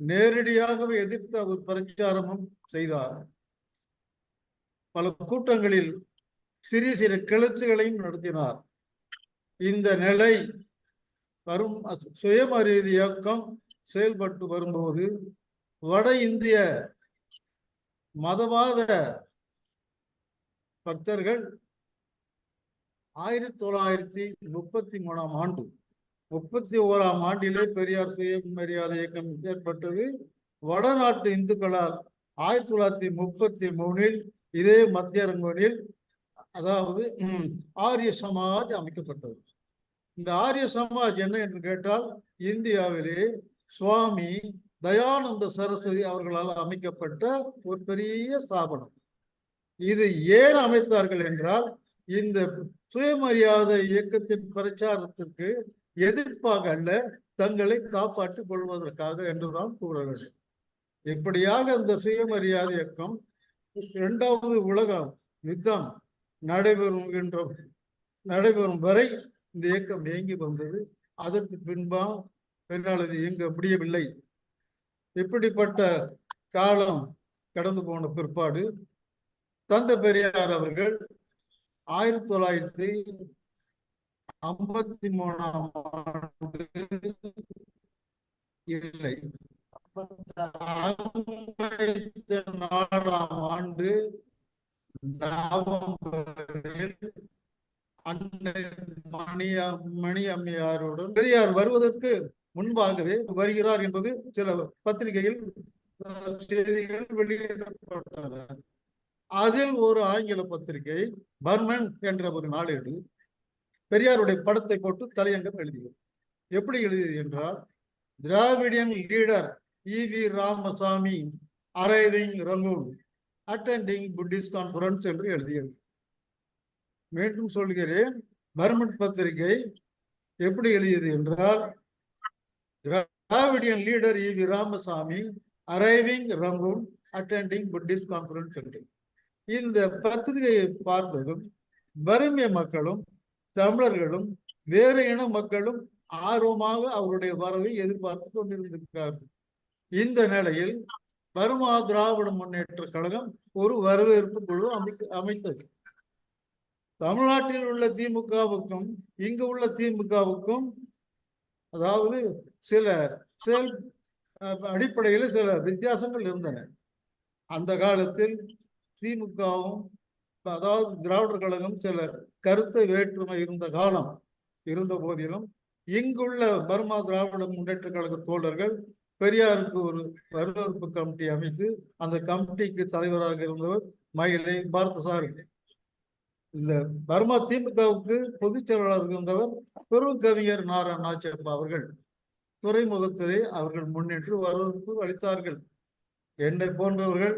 நேரடியாகவே எதிர்த்து அவர் பிரச்சாரமும் செய்தார். பல கூட்டங்களில் சிறிய சிறிய கிளர்ச்சிகளையும் நடத்தினார். இந்த நிலை வரும் சுயமரியாதை இயக்கம் செயல்பட்டு வரும்போது வட இந்திய மதவாத பக்தர்கள் 1933ஆம் ஆண்டு 31ஆம் ஆண்டிலே பெரியார் சுயமரியாதை இயக்கம் ஏற்பட்டது. வடநாட்டு இந்துக்களால் 1933இல் இதே மத்திய ரங்கோனில், அதாவது ஆரிய சமாஜ் அமைக்கப்பட்டது. இந்த ஆரிய சமாஜ் என்ன என்று கேட்டால், இந்தியாவிலே சுவாமி தயானந்த சரஸ்வதி அவர்களால் அமைக்கப்பட்ட ஒரு பெரிய ஸ்தாபனம். இது ஏன் அமைத்தார்கள் என்றால், இந்த சுயமரியாதை இயக்கத்தின் பிரச்சாரத்திற்கு எதிர்ப்பாக அல்ல, தங்களை காப்பாற்றிக் கொள்வதற்காக என்றுதான் கூற வேண்டும். இப்படியாக இந்த சுயமரியாதை இயக்கம் 2வது உலக யுத்தம் நடைபெறும் வரை இந்த இயக்கம் இயங்கி வந்தது. அதற்கு பின்னால் இது இயங்க முடியவில்லை. இப்படிப்பட்ட காலம் கடந்து போன பிற்பாடு தந்தை பெரியார் அவர்கள் 1953ஆம் ஆண்டு இல்லை, 1954ஆம் ஆண்டு நவம்பரில் அன்னை மணி அம்மையாருடன் பெரியார் வருவதற்கு முன்பாகவே வருகிறார் என்பது சில பத்திரிகையில் செய்திகள் வெளியிடப்பட்டன. அதில் ஒரு ஆங்கில பத்திரிகை பர்மன் என்ற ஒரு நாளேடு பெரியாருடைய படத்தை போட்டு தலையங்கம் எழுதியது. எப்படி எழுதியது என்றால், Dravidian leader E.V. Ramasamy arriving Rangoon attending Buddhist conference என்று எழுதியது. மீண்டும் சொல்கிறேன், பர்மன் பத்திரிகை எப்படி எழுதியது என்றால், Dravidian leader E.V. Ramasamy arriving Rangoon attending Buddhist conference என்று. இந்த பத்திரிகையை பார்த்ததும் பர்மிய மக்களும் தமிழர்களும் வேறு இன மக்களும் ஆர்வமாக அவருடைய வரவை எதிர்பார்த்து கொண்டிருந்திருக்கிறார்கள். இந்த நிலையில் பர்மா திராவிட முன்னேற்ற கழகம் ஒரு வரவேற்பு குழு அமைத்தது. தமிழ்நாட்டில் உள்ள திமுகவுக்கும் இங்கு உள்ள திமுகவுக்கும் அதாவது சில செயல் அடிப்படையில் சில வித்தியாசங்கள் இருந்தன. அந்த காலத்தில் திமுகவும் அதாவது திராவிடர் கழகம் சில கருத்து வேற்றுமை இருந்த காலம் இருந்த போதிலும் இங்குள்ள பர்மா திராவிட முன்னேற்ற கழக தோழர்கள் பெரியாருக்கு ஒரு வரவேற்பு கமிட்டி அமைத்து அந்த கமிட்டிக்கு தலைவராக இருந்தவர் மயிலை பாரதசாரி. இந்த பர்மா திமுகவுக்கு பொதுச் செயலாளர் இருந்தவர் பெரும் கவிஞர் நாரா நாச்சப்பா அவர்கள். துறைமுகத்திலே அவர்கள் முன்னின்று வரவேற்பு அளித்தார்கள். என்னை போன்றவர்கள்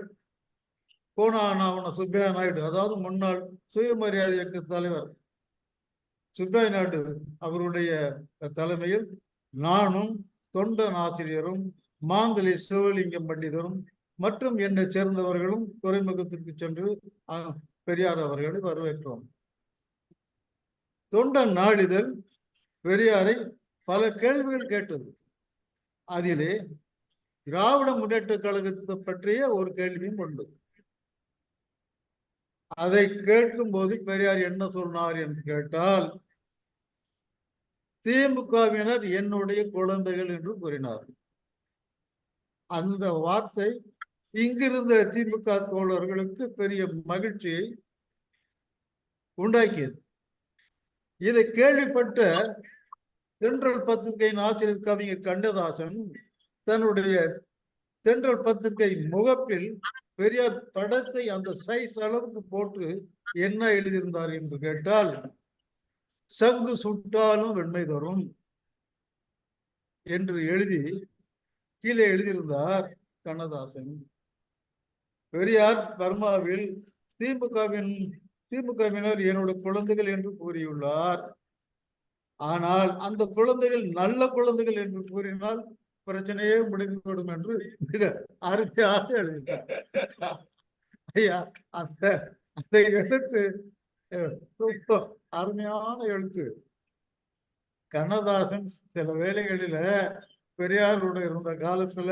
கோணாவன சுப்பையா நாயுடு, அதாவது முன்னாள் சுயமரியாதை இயக்க தலைவர் சுப்பையா நாயுடு அவருடைய தலைமையில் நானும் தொண்டன் ஆசிரியரும் மாந்தலை சிவலிங்கம் பண்டிதரும் மற்றும் என்னை சேர்ந்தவர்களும் துறைமுகத்திற்கு சென்று பெரியார் அவர்களை வரவேற்றோம். தொண்டன் நாளிதழ் பெரியாரை பல கேள்விகள் கேட்டது. அதிலே திராவிட முன்னேற்ற கழகத்தை பற்றிய ஒரு கேள்வியும் உண்டு. அதை கேட்கும் போது பெரியார் என்ன சொன்னார் என்று கேட்டால், திமுகவினர் என்னுடைய குழந்தைகள் என்று கூறினார். அந்த வார்த்தை இங்கிருந்த திமுக தோழர்களுக்கு பெரிய மகிழ்ச்சியை உண்டாக்கியது. இதை கேள்விப்பட்ட தென்றல் பத்திரிகையின் ஆசிரியர் கவிஞர் கண்ணதாசன் தன்னுடைய தென்றல் பத்திரிகை முகப்பில் பெரியார் படத்தை அந்த சைஸ் அளவுக்கு போட்டு என்ன எழுதியிருந்தார் என்று கேட்டால், சங்கு சுட்டாலும் வெண்மை தரும் என்று எழுதி கீழே எழுதியிருந்தார் கண்ணதாசன். பெரியார் பர்மாவில் திமுகவினர் என்னுடைய குழந்தைகள் என்று கூறியுள்ளார். ஆனால் அந்த குழந்தைகள் நல்ல குழந்தைகள் என்று கூறினால் பிரச்சனையே முடிந்துவிடும் என்று மிக அருமையாக எழுதினார். ஐயா, அந்த எழுத்து ரொம்ப அருமையான எழுத்து. கண்ணதாசன் சில வேளைகளில பெரியாரோட இருந்த காலத்துல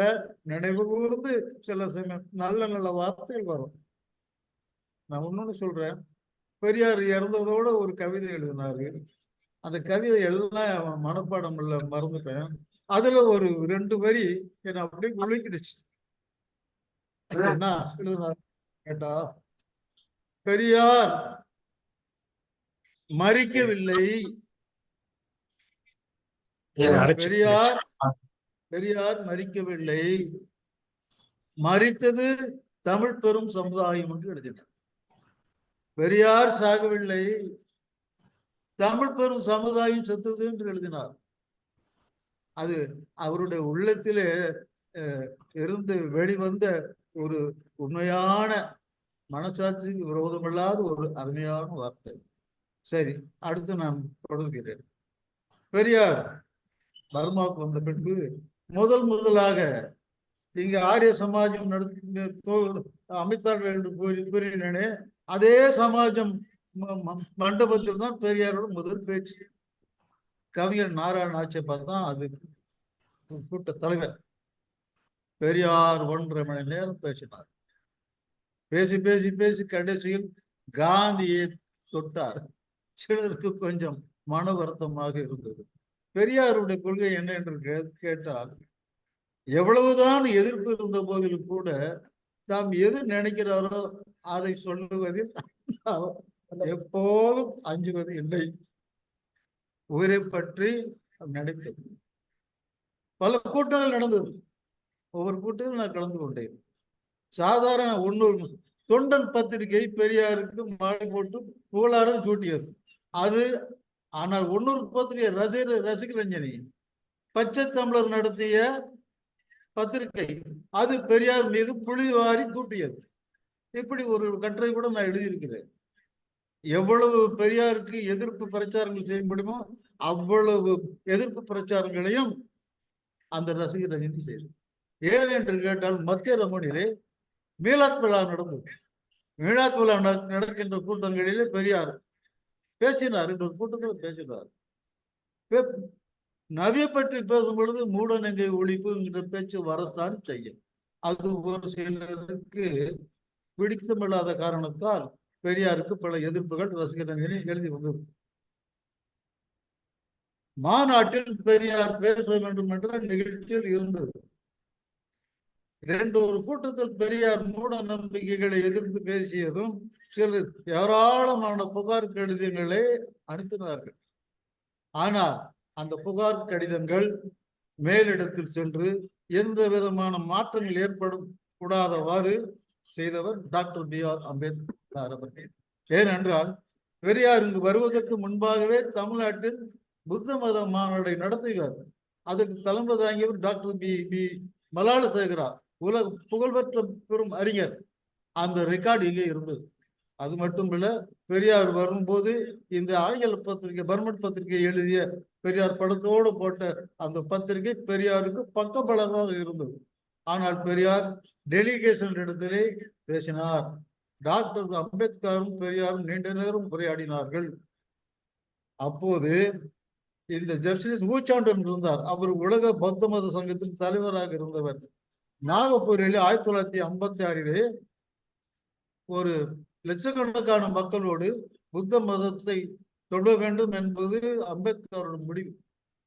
நினைவு கூர்ந்து சில நல்ல நல்ல வார்த்தைகள் வரும். நான் இன்னொன்னு சொல்றேன், பெரியார் இறந்ததோட ஒரு கவிதை எழுதினாரு. அந்த கவிதை எல்லாம் மனப்பாடம் இல்ல, மறந்துட்டேன். அதுல ஒரு 2 வரி என்ன அப்படியே குளிக்கிடுச்சு. என்ன எழுதினார் கேட்டா, பெரியார் மறிக்கவில்லை, பெரியார் மறிக்கவில்லை, மறித்தது தமிழ் பெரும் சமுதாயம் என்று எழுதினார். பெரியார் சாகவில்லை, தமிழ் பெரும் சமுதாயம் செத்தது என்று எழுதினார். அது அவருடைய உள்ளத்திலே இருந்து வெளிவந்த ஒரு உண்மையான மனசாட்சிக்கு விரோதமில்லாத ஒரு அருமையான வார்த்தை. சரி, அடுத்து நான் தொடர்கிறேன். பெரியார் பர்மாவுக்கு வந்த பின்பு முதலாக இங்கு ஆரிய சமாஜம் அமைத்தார்கள் என்று கூறினேனே, அதே சமாஜம் மண்டபத்தில் தான் பெரியாரோட முதல் பேச்சு. கவிஞர் நாராயண நாச்சப்பா தான் அது கூட்ட தலைவர். பெரியார் 1.5 மணி நேரம் பேசினார். பேசி பேசி பேசி கடைசியில் காந்தியை தொட்டார். சிலருக்கு கொஞ்சம் மன வருத்தமாக இருந்தது. பெரியாருடைய கொள்கை என்ன என்று கேட்டால், எவ்வளவுதான் எதிர்ப்பு இருந்த போதிலும் கூட தாம் எது நினைக்கிறாரோ அதை சொல்லுவதில் எப்போதும் அஞ்சுவது இல்லை. உயிரை பற்றி நினைப்பது. பல கூட்டங்கள் நடந்தது. ஒவ்வொரு கூட்டத்தில் நான் கலந்து கொண்டேன். சாதாரண ஒன்னொரு தொண்டன் பத்திரிகை பெரியாருக்கு மாலை போட்டு புகழாரம் சூட்டியது அது. ஆனால் ஒன்னொரு பத்திரிகை ரசிகரஞ்சனி பச்சை தமிழர் நடத்திய பத்திரிகை அது பெரியார் மீது புலி வாரி தூட்டியது. இப்படி ஒரு கட்டுரை கூட நான் எழுதியிருக்கிறேன். எவ்வளவு பெரியாருக்கு எதிர்ப்பு பிரச்சாரங்கள் செய்ய முடியுமோ அவ்வளவு எதிர்ப்பு பிரச்சாரங்களையும் அந்த ரசிகர் ரஜினி செய்து. ஏன் என்று கேட்டால் மத்திய ரமணியிலே மீலாத் விழா நடந்தது. மீலாத் விழா நடக்கின்ற கூட்டங்களிலே பெரியார் பேசினார். என்ற ஒரு கூட்டத்தில் பேசினார். நவியை பற்றி பேசும் பொழுது மூட நெஞ்சை ஒழிப்பு என்கிற பேச்சு வரத்தான் செய்யும். அது ஒரு சிலருக்கு பிடித்தமில்லாத காரணத்தால் பெரியாருக்கு பல எதிர்ப்புகள் ரசிகரஞ்சனி எழுதி வந்தது. மாநாட்டில் பெரியார் பேச வேண்டும் என்ற நிகழ்ச்சியில் இருந்தது. ஒரு கூட்டத்தில் பெரியார் மூட நம்பிக்கைகளை எதிர்த்து பேசியதும் சிலர் ஏராளமான புகார் கடிதங்களை அனுப்பினார்கள். ஆனால் அந்த புகார் கடிதங்கள் மேலிடத்தில் சென்று எந்த விதமான மாற்றங்கள் ஏற்படும் கூடாதவாறு செய்தவர் டாக்டர் B.R. அம்பேத்கர் அவர்கள். ஏனென்றால் பெரியார் இங்கு வருவதற்கு முன்பாகவே தமிழ்நாட்டில் புத்த மத மாநாட்டை நடத்துகிறார். அதற்கு தலைமை தாங்கியவர் டாக்டர் பி மலாலசேகரா, உலக புகழ்பெற்ற பெரும் அறிஞர். அந்த ரெக்கார்டு இங்கே இருந்தது. அது மட்டுமில்ல, பெரியார் வரும்போது இந்த ஆங்கில பத்திரிகை பர்மன் பத்திரிகை எழுதிய பெரியார் படத்தோடு போட்ட அந்த பத்திரிகை பெரியாருக்கு பக்கபலமாக இருந்தது. ஆனால் பெரியார் டெலிகேஷன் இடத்திலே பேசினார். டாக்டர் அம்பேத்கரும் பெரியாரும் நீண்ட நேரம் உரையாடினார்கள். அப்போது இந்த ஜஸ்டிஸ் ஊச்சாண்டன் இருந்தார். அவர் உலக பௌத்த மத சங்கத்தின் தலைவராக இருந்தவர். நாகப்பூரில் 1956 ஒரு லட்சக்கணக்கான மக்களோடு புத்த மதத்தை தொட வேண்டும் என்பது அம்பேத்கரோட முடிவு.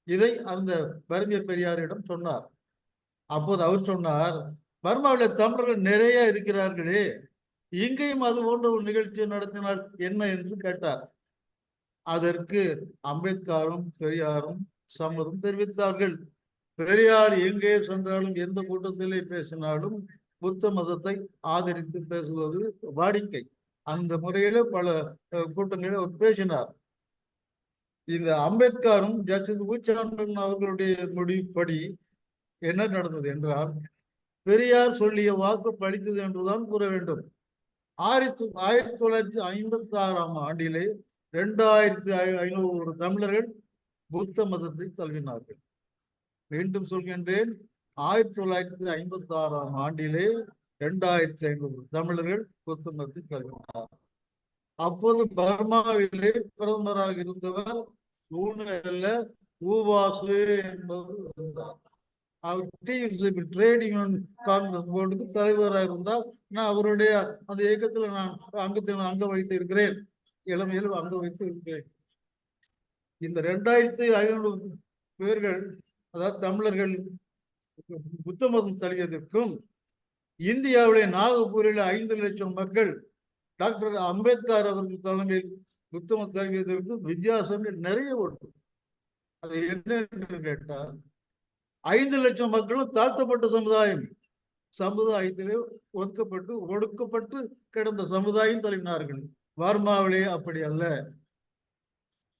இதை அந்த பர்மிய பெரியாரிடம் சொன்னார். அப்போது அவர் சொன்னார், பர்மாவில் தமிழர்கள் நிறைய இருக்கிறார்களே, இங்கேயும் அது போன்ற ஒரு நிகழ்ச்சியை நடத்தினால் என்ன என்று கேட்டார். அதற்கு அம்பேத்கரும் பெரியாரும் சம்மதம் தெரிவித்தார்கள். பெரியார் எங்கே சென்றாலும் எந்த கூட்டத்திலே பேசினாலும் புத்த மதத்தை ஆதரித்து பேசுவது வாடிக்கை. அந்த முறையில பல கூட்டங்களில் அவர் பேசினார். இந்த அம்பேத்கரும் ஜஸ்டிஸ் ஊச்சாண்டன் அவர்களுடைய முடிவுப்படி என்ன நடந்தது என்றால், பெரியார் சொல்லிய வாக்கு பலித்தது என்றுதான் கூற வேண்டும். 1956 ஆண்டிலே 2500 தமிழர்கள் புத்த மதத்தை தழுவினார்கள். மீண்டும் சொல்கின்றேன், 1956 ஆண்டிலே 2500 தமிழர்கள் புத்த மதத்தை தழுவினார். அப்போது பர்மாவிலே பிரதமராக இருந்தவர் ஊவாசு என்பவர் இருந்தார். அவர் ட்ரேட் யூனியன் காங்கிரஸ் போர்டுக்கு தலைவராக இருந்தால் நான் அவருடைய அந்த இயக்கத்தில் நான் அங்க வைத்து இருக்கிறேன். இளமையில் அங்க வைத்து இருக்கிறேன். இந்த 2500 பேர்கள், அதாவது தமிழர்கள் புத்த மதம் தழுவியதற்கும் இந்தியாவிலே நாகப்பூரில் 5 லட்சம் மக்கள் டாக்டர் அம்பேத்கர் அவர்கள் தலைமையில் புத்த மதம் தழுவியதற்கும் வித்தியாசங்கள் நிறைய உண்டு. அது என்ன என்று கேட்டால், 5 லட்சம் மக்களும் தாழ்த்தப்பட்ட சமுதாயத்திலே ஒடுக்கப்பட்டு கிடந்த சமுதாயம் தழுவினார்கள். பர்மாவிலே அப்படி அல்ல.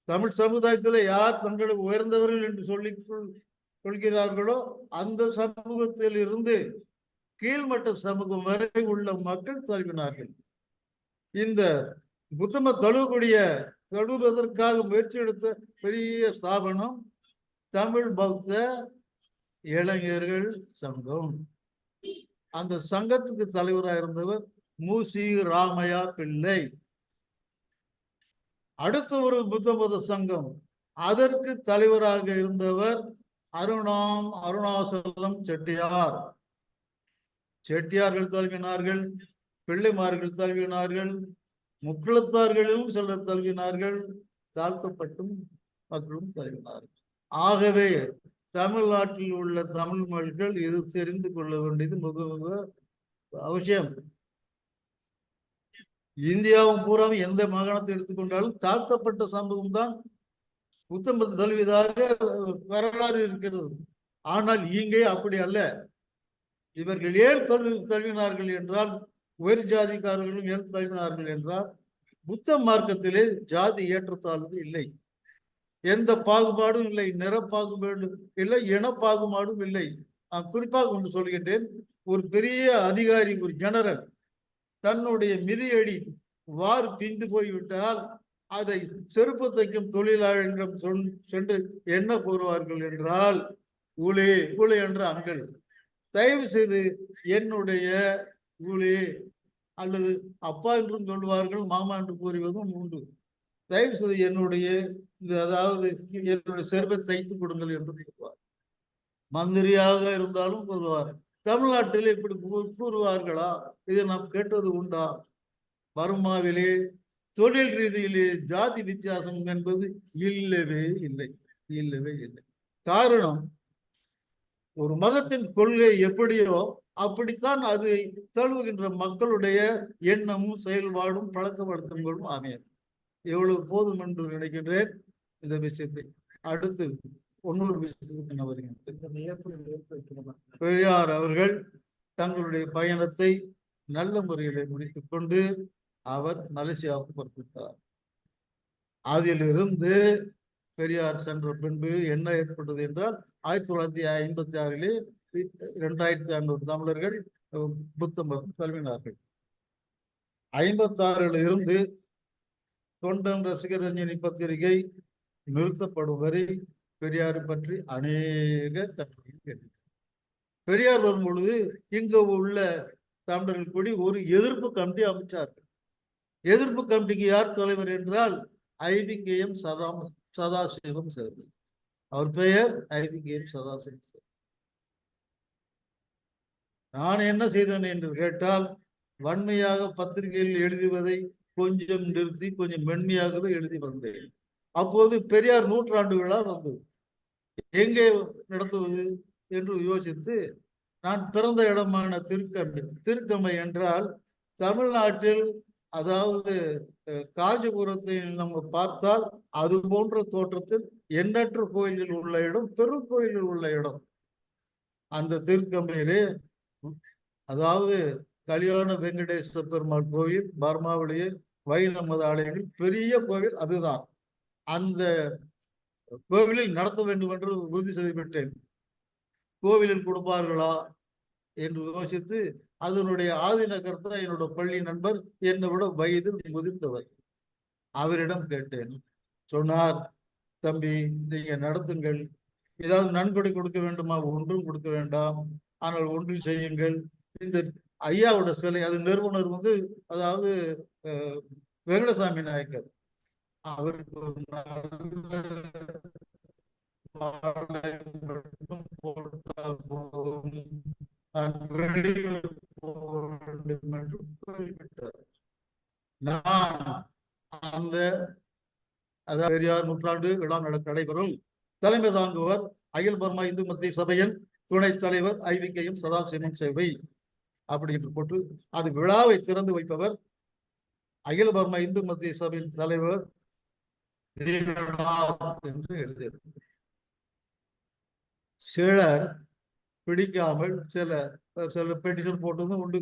தமிழ் சமுதாயத்தில் யார் தங்களை உயர்ந்தவர்கள் என்று சொல்கிறார்களோ அந்த சமூகத்தில் இருந்து கீழ்மட்ட சமூகம் வரை உள்ள மக்கள் தழுவினார்கள். இந்த புத்தம தழுவுவதற்காக முயற்சி எடுத்த பெரிய ஸ்தாபனம் தமிழ் பௌத்த இளைஞர்கள் சங்கம். அந்த சங்கத்துக்கு தலைவராக இருந்தவர் மூசி ராமையா பிள்ளை. அடுத்த ஒரு புத்த மத சங்கம், அதற்கு தலைவராக இருந்தவர் அருணாசலம் செட்டியார். செட்டியார்கள் தழுவினார்கள், பிள்ளைமார்கள் தழுவினார்கள், முக்குளத்தார்களும் சிலர் தழுவினார்கள், தாழ்த்தப்பட்டும் மக்களும் தழுவினார்கள். ஆகவே தமிழ்நாட்டில் உள்ள தமிழ் மக்கள் இது தெரிந்து கொள்ள வேண்டியது மிக மிக அவசியம். இந்தியாவும் பூரா எந்த மாகாணத்தை எடுத்துக்கொண்டாலும் தாழ்த்தப்பட்ட சமூகம் தான் புத்த மதம் தழுவியதாக வரலாறு இருக்கிறது. ஆனால் இங்கே அப்படி அல்ல. இவர்கள் ஏன் தழுவினார்கள் என்றால், உயர் ஜாதிக்காரர்களும் ஏன் தழுவினார்கள் என்றால், புத்த மார்க்கத்திலே ஜாதி ஏற்றத்தாழ்வு இல்லை, எந்த பாகுபாடும் இல்லை, நிற பாகுபாடும் இல்லை, இன பாகுபாடும் இல்லை. நான் குறிப்பாக ஒன்று சொல்கின்றேன். ஒரு பெரிய அதிகாரி, ஒரு ஜெனரல், தன்னுடைய மிதியடி வார் பிந்து போய்விட்டால் அதை செருப்பு தைக்கும் தொழிலாளர்களிடம் சென்று என்ன கூறுவார்கள் என்றால், ஊழே ஊழே என்ற அங்கள், தயவு செய்து என்னுடைய ஊழே, அல்லது அப்பா என்றும் சொல்லுவார்கள், மாமா என்று கூறுவதும் உண்டு, தயவு செய்து என்னுடைய அதாவது என்னுடைய செருப்பை தைத்து கொடுங்கள் என்று கூறுவார். மந்திரியாக இருந்தாலும் கூறுவார். தமிழ்நாட்டில் இப்படி கூறுவார்களா? இதை நாம் கேட்டது உண்டா? பர்மாவிலே தொழில் ரீதியிலே ஜாதி வித்தியாசம் என்பது இல்லவே இல்லை, இல்லவே இல்லை. காரணம், ஒரு மதத்தின் கொள்கை எப்படியோ அப்படித்தான் அது தழுவுகின்ற மக்களுடைய எண்ணமும் செயல்பாடும் பழக்க வழக்கங்களும் அமையும். எவ்வளவு போதும் என்று நினைக்கின்றேன் இந்த விஷயத்தை. அடுத்து இன்னொரு விஷயத்துக்கு நான் வருகிறேன். பெரியார் அவர்கள் தங்களுடைய பயணத்தை நல்ல முறையிலே முடித்துக் கொண்டு அவர் மலேசியாவுக்கு புறப்பட்டார். அதிலிருந்து பெரியார் சென்ற பின்பு என்ன ஏற்பட்டது என்றால், 1956 2500 தமிழர்கள் புத்த மதம் தழுவினார்கள். 56 இருந்து தொண்டன் ரசிகரஞ்சனி பத்திரிகை நிறுத்தப்படும் வரை பெரியாரை பற்றி அநேக கட்டுரைகள். பெரியார் வரும் பொழுது இங்கு உள்ள தமிழர்கள் கூடி ஒரு எதிர்ப்பு கமிட்டி அமைச்சார்கள். எதிர்ப்பு கமிட்டிக்கு யார் தலைவர் என்றால் IBKM சதாசிவம் சார். அவர் பெயர் IBKM சதாசிவம் சார். நான் என்ன செய்தேன் என்று கேட்டால், வன்மையாக பத்திரிகையில் எழுதுவதை கொஞ்சம் நிறுத்தி கொஞ்சம் மென்மையாகவே எழுதி வந்தேன். அப்போது பெரியார் 100ஆண்டு விழா வந்தது. எங்கே நடத்துவது என்று யோசித்து, நான் பிறந்த இடமான திருக்கம்பை என்றால் தமிழ்நாட்டில், அதாவது காஞ்சிபுரத்தை நம்ம பார்த்தால் அது போன்ற தோற்றத்தில் எண்ணற்ற கோயில்கள் உள்ள இடம், பெரும் கோயில்கள் உள்ள இடம். அந்த திருக்கம்பையிலே, அதாவது கல்யாண வெங்கடேச பெருமாள் கோவில், பர்மாவிலேயே வைணவ மத ஆலயங்கள் பெரிய கோவில் அதுதான். அந்த கோவிலில் நடத்த வேண்டும் என்று உறுதி செய்துவிட்டேன். கோவிலில் கொடுப்பார்களா என்று யோசித்து, அதனுடைய ஆதிநகரத்தை என்னோட பள்ளி நண்பர், என்னை விட வயதில் முதிர்ந்தவர், அவரிடம் கேட்டேன். சொன்னார், தம்பி நீங்க நடத்துங்கள், ஏதாவது நன்கொடை கொடுக்க வேண்டுமா? ஒன்றும் கொடுக்க வேண்டாம், ஆனால் ஒன்றும் செய்யுங்கள். இந்த ஐயாவோட சிலை, அது நிறுவனர் அதாவது வெங்கடசாமி நாயக்கர், அவருக்கு அந்த பெரியார் 100ஆண்டு விழா நடைபெறும். தலைமை தாங்குவர் அகில பர்மா இந்து மத்திய சபையின் துணைத் தலைவர் IBKM சதாசிவம் சேவை அப்படி என்று போட்டு, அது விழாவை திறந்து வைப்பவர் அகில பர்மா இந்து மத்திய சபையின் தலைவர் என்று எழுதியது. சிலர் பிடிக்காமல் சில பெட்டிஷன் போட்டதும் உண்டு.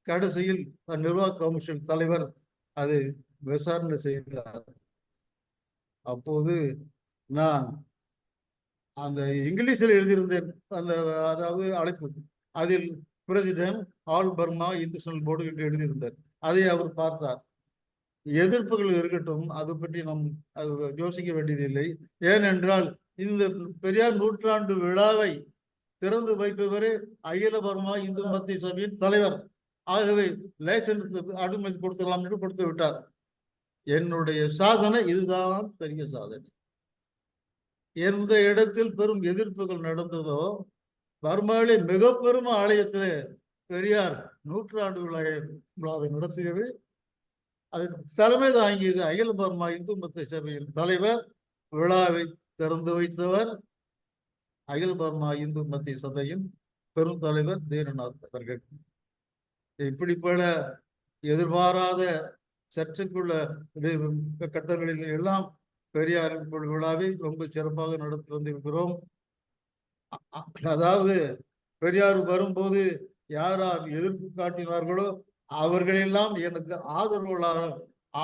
கடைசியில் நிர்வாக கமிஷன் தலைவர் அது விசாரணை செய்தார். அப்போது நான் அந்த இங்கிலீஷில் எழுதியிருந்தேன் அந்த, அதாவது அழைப்பு, அதில் பிரசிடென்ட் ஆல் பர்மா இந்துஸ்டல் போர்டு என்று எழுதியிருந்தார். அதை அவர் பார்த்தார். எதிர்ப்புகள் இருக்கட்டும், அது பற்றி நாம் யோசிக்க வேண்டியதில்லை. ஏனென்றால் இந்த பெரியார் 100ஆண்டு விழாவை திறந்து வைப்பவரே அகில பர்மா இந்து மத்திய சபையின் தலைவர். ஆகவே லைசன்ஸ் அனுமதி கொடுத்துடலாம் என்று கொடுத்து விட்டார். என்னுடைய சாதனை இதுதான் பெரிய சாதனை. எந்த இடத்தில் பெரும் எதிர்ப்புகள் நடந்ததோ, பர்மாவிலே மிக பெரும் ஆலயத்திலே பெரியார் 100ஆண்டு விழாவை நடத்தியது. அது தலைமை தாங்கியது அகில பர்மா இந்து மத்திய சபையின் தலைவர். விழாவை திறந்து வைத்தவர் அகில பர்மா இந்து மத்திய சபையின் பெரும் தலைவர் தீரநாத் அவர்கள். இப்படி பல எதிர்பாராத சர்ச்சைக்குள்ள கட்டங்களில் எல்லாம் பெரியார் விழாவை ரொம்ப சிறப்பாக நடத்தி வந்திருக்கிறோம். அதாவது பெரியார் வரும்போது யார் யார் எதிர்ப்பு காட்டினார்களோ அவர்களெல்லாம் எனக்கு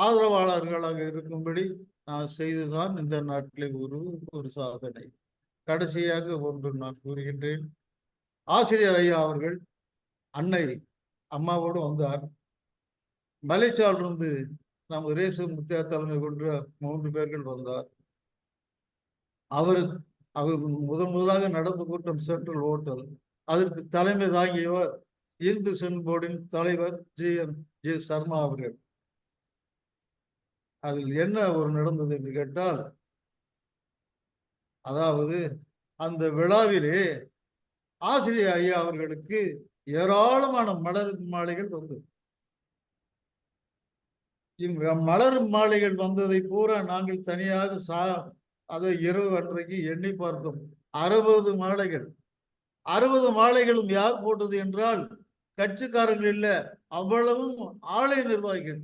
ஆதரவாளர்களாக இருக்கும்படி நான் செய்துதான் இந்த நாட்டில் ஒரு சாதனை. கடைசியாக ஒன்று நான் கூறுகின்றேன். ஆசிரியர் ஐயா அவர்கள் அன்னை அம்மாவோடு வந்தார். மலேசியாவிலிருந்து நமது ரேசு முத்தியா தலைமை கொண்ட 3 பேர்கள் வந்தார். அவர் முதலாக நடந்த கூட்டம் சென்ட்ரல் ஹோட்டல். அதற்கு தலைமை தாங்கியவர் இந்து சென் போர்டின் தலைவர் ஜி சர்மா அவர்கள். அதில் என்ன ஒரு நடந்தது என்று கேட்டால், அதாவது அந்த விழாவிலே ஆசிரியர் ஐயா அவர்களுக்கு ஏராளமான மலர் மாலைகள் வந்தது. மலர் மாலைகள் வந்ததை பூரா நாங்கள் தனியாக அதை இரவு அன்றைக்கு எண்ணி பார்த்தோம். 60 மாலைகள். 60 மாலைகளும் யார் போட்டது என்றால் கட்சிக்காரர்கள் இல்ல, அவ்வளவும் ஆலய நிர்வாகிகள்.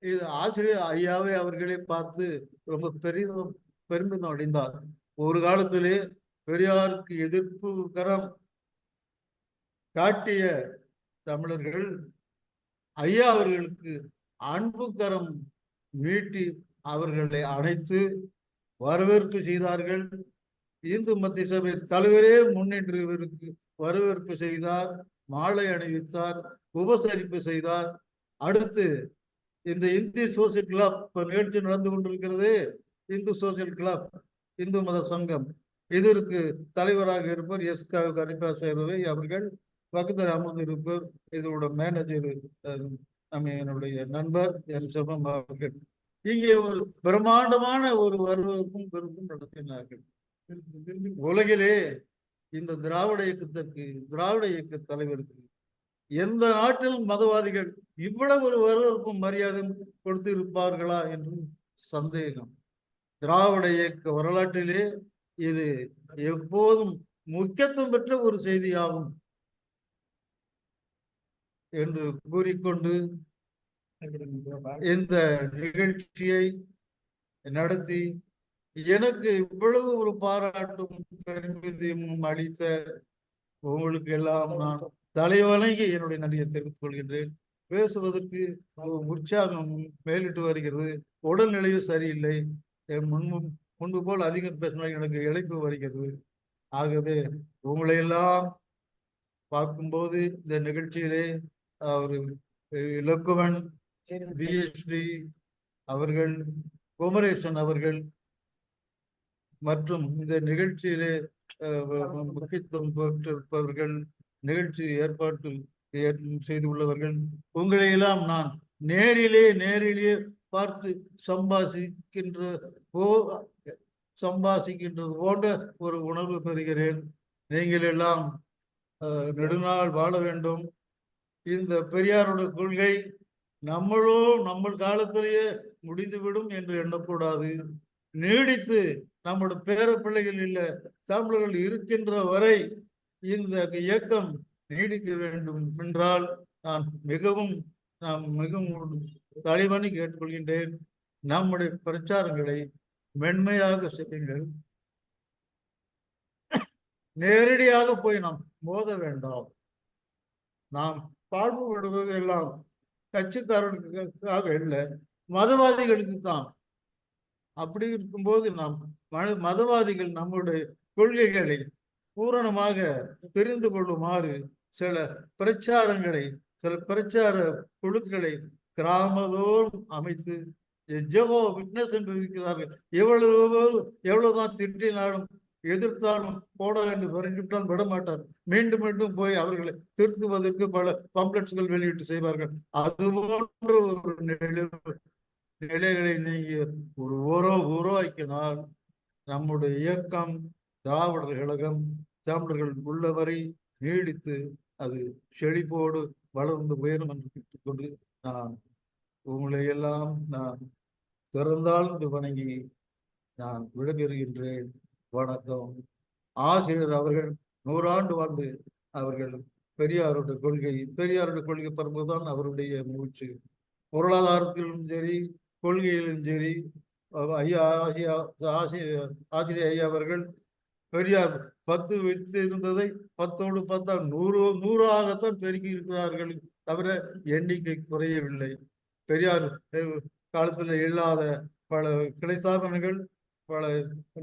இது ஆசிரியர் ஐயாவை அவர்களே பார்த்து ரொம்ப பெருமிதம் அடைந்தார். ஒரு காலத்திலே பெரியாருக்கு எதிர்ப்பு கரம் காட்டிய தமிழர்கள் ஐயா அவர்களுக்கு அன்பு கரம் நீட்டி அவர்களை அழைத்து வரவேற்பு செய்தார்கள். இந்து மத்திய சபை தலைவரே முன்னின்று இவருக்கு வரவேற்பு செய்தார், மாலை அணிவித்தார், உபசரிப்பு செய்தார். அடுத்து இந்த இந்திய சோசியல் கிளப் நிகழ்ச்சி நடந்து கொண்டிருக்கிறது. இந்து சோசியல் கிளப், இந்து மத சங்கம், இதற்கு தலைவராக இருப்பவர் கனிப்பா சேருவை அவர்கள். பக்கத்தில் அமர்ந்து இருப்பவர் இதோட மேனேஜர் என்னுடைய நண்பர் என் செல்வம் அவர்கள். இங்கே ஒரு பிரம்மாண்டமான ஒரு வரவேற்பும் பெருக்கும் நடத்தினார்கள். உலகிலே இந்த திராவிட இயக்க தலைவருக்கு எந்த நாட்டிலும் மதவாதிகள் இவ்வளவு ஒரு வரவேற்பும் மரியாதையும் கொடுத்து இருப்பார்களா என்று சந்தேகம். திராவிட இயக்க வரலாற்றிலே இது எப்போதும் முக்கியத்துவம் பெற்ற ஒரு செய்தியாகும் என்று கூறிக்கொண்டு இந்த நிகழ்ச்சியை நடத்தி எனக்கு இவ்வளவு ஒரு பாராட்டும் பெருமிதமும் அளித்த உங்களுக்கு எல்லாம் நான் தலைவணங்கி என்னுடைய நன்றியை தெரிவித்துக் கொள்கின்றேன். பேசுவதற்கு உற்சாகம் மேலிட்டு வருகிறது. உடல்நிலையும் சரியில்லை. முன்பு போல் அதிகம் பேசினால் எனக்கு இழைப்பு வருகிறது. ஆகவே உங்களை எல்லாம் பார்க்கும்போது இந்த நிகழ்ச்சியிலே ஒரு இலக்குவன் பிஎச்டி அவர்கள், குமரேசன் அவர்கள் மற்றும் இந்த நிகழ்ச்சியிலே முக்கியத்துவம் பெற்றிருப்பவர்கள், நிகழ்ச்சி ஏற்பாட்டு செய்துள்ளவர்கள், உங்களை எல்லாம் நான் நேரிலே பார்த்து சம்பாசிக்கின்றது போன்ற ஒரு உணர்வு பெறுகிறேன். நீங்கள் எல்லாம் நெடுநாள் வாழ வேண்டும். இந்த பெரியாருடைய கொள்கை நம்ம காலத்திலேயே முடிந்துவிடும் என்று எண்ணக்கூடாது. நீடித்து நம்முடைய பேர பிள்ளைகள் இல்ல தமிழர்கள் இருக்கின்ற வரை இந்த இயக்கம் நீடிக்க வேண்டும் என்றால் நான் மிகவும் தலைவணி கேட்டுக்கொள்கின்றேன். நம்முடைய பிரச்சாரங்களை மென்மையாக செய்யுங்கள். நேரடியாக போய் நாம் மோத வேண்டாம். நாம் பாடுபடுவது எல்லாம் கட்சிக்காரர்களுக்காக இல்லை, மதவாதிகளுக்கு தான். அப்படி இருக்கும்போது நாம் மதவாதிகள் நம்முடைய கொள்கைகளை பூரணமாக தெரிந்து கொள்ளுமாறு சில பிரச்சார குழுக்களை கிராமதோறும் அமைத்து ஜெகோ விட்னஸ் என்று இருக்கிறார்கள். எவ்வளவுதான் திட்டினாலும் எதிர்த்தாலும் போட வேண்டும் வரைஞ்சுட்டால் விட மாட்டார். மீண்டும் மீண்டும் போய் அவர்களை திருத்துவதற்கு பல பம்ப்ளெட்ஸ்கள் வெளியிட்டு செய்வார்கள். அது போன்ற ஒரு நிலைகளை நீங்க ஒரு உருவாக்கினால் நம்முடைய இயக்கம் திராவிடர் கழகம் தமிழர்கள் உள்ளவரை நீடித்து அது செழிப்போடு வளர்ந்து உயரும் என்று கேட்டுக்கொண்டு நான் உங்களை எல்லாம் நான் திறந்தாலும் வணங்கி நான் விடைபெறுகின்றேன். வணக்கம். ஆசிரியர் அவர்கள் 100 ஆண்டு வாழ்ந்து அவர்கள் பெரியாருடைய கொள்கை பரம்புதான் அவருடைய மூச்சு. பொருளாதாரத்திலும் சரி, கொள்கையிலும் சரி, ஆசிரியர் ஐயா அவர்கள் பெரியார் 10 வைத்து இருந்ததை 10ஓடு 10 100ஆகத்தான் பெருக்கி இருக்கிறார்கள் தவிர எண்ணிக்கை குறையவில்லை. பெரியார் காலத்தில் இல்லாத பல கிளை ஸ்தாபனங்கள், பல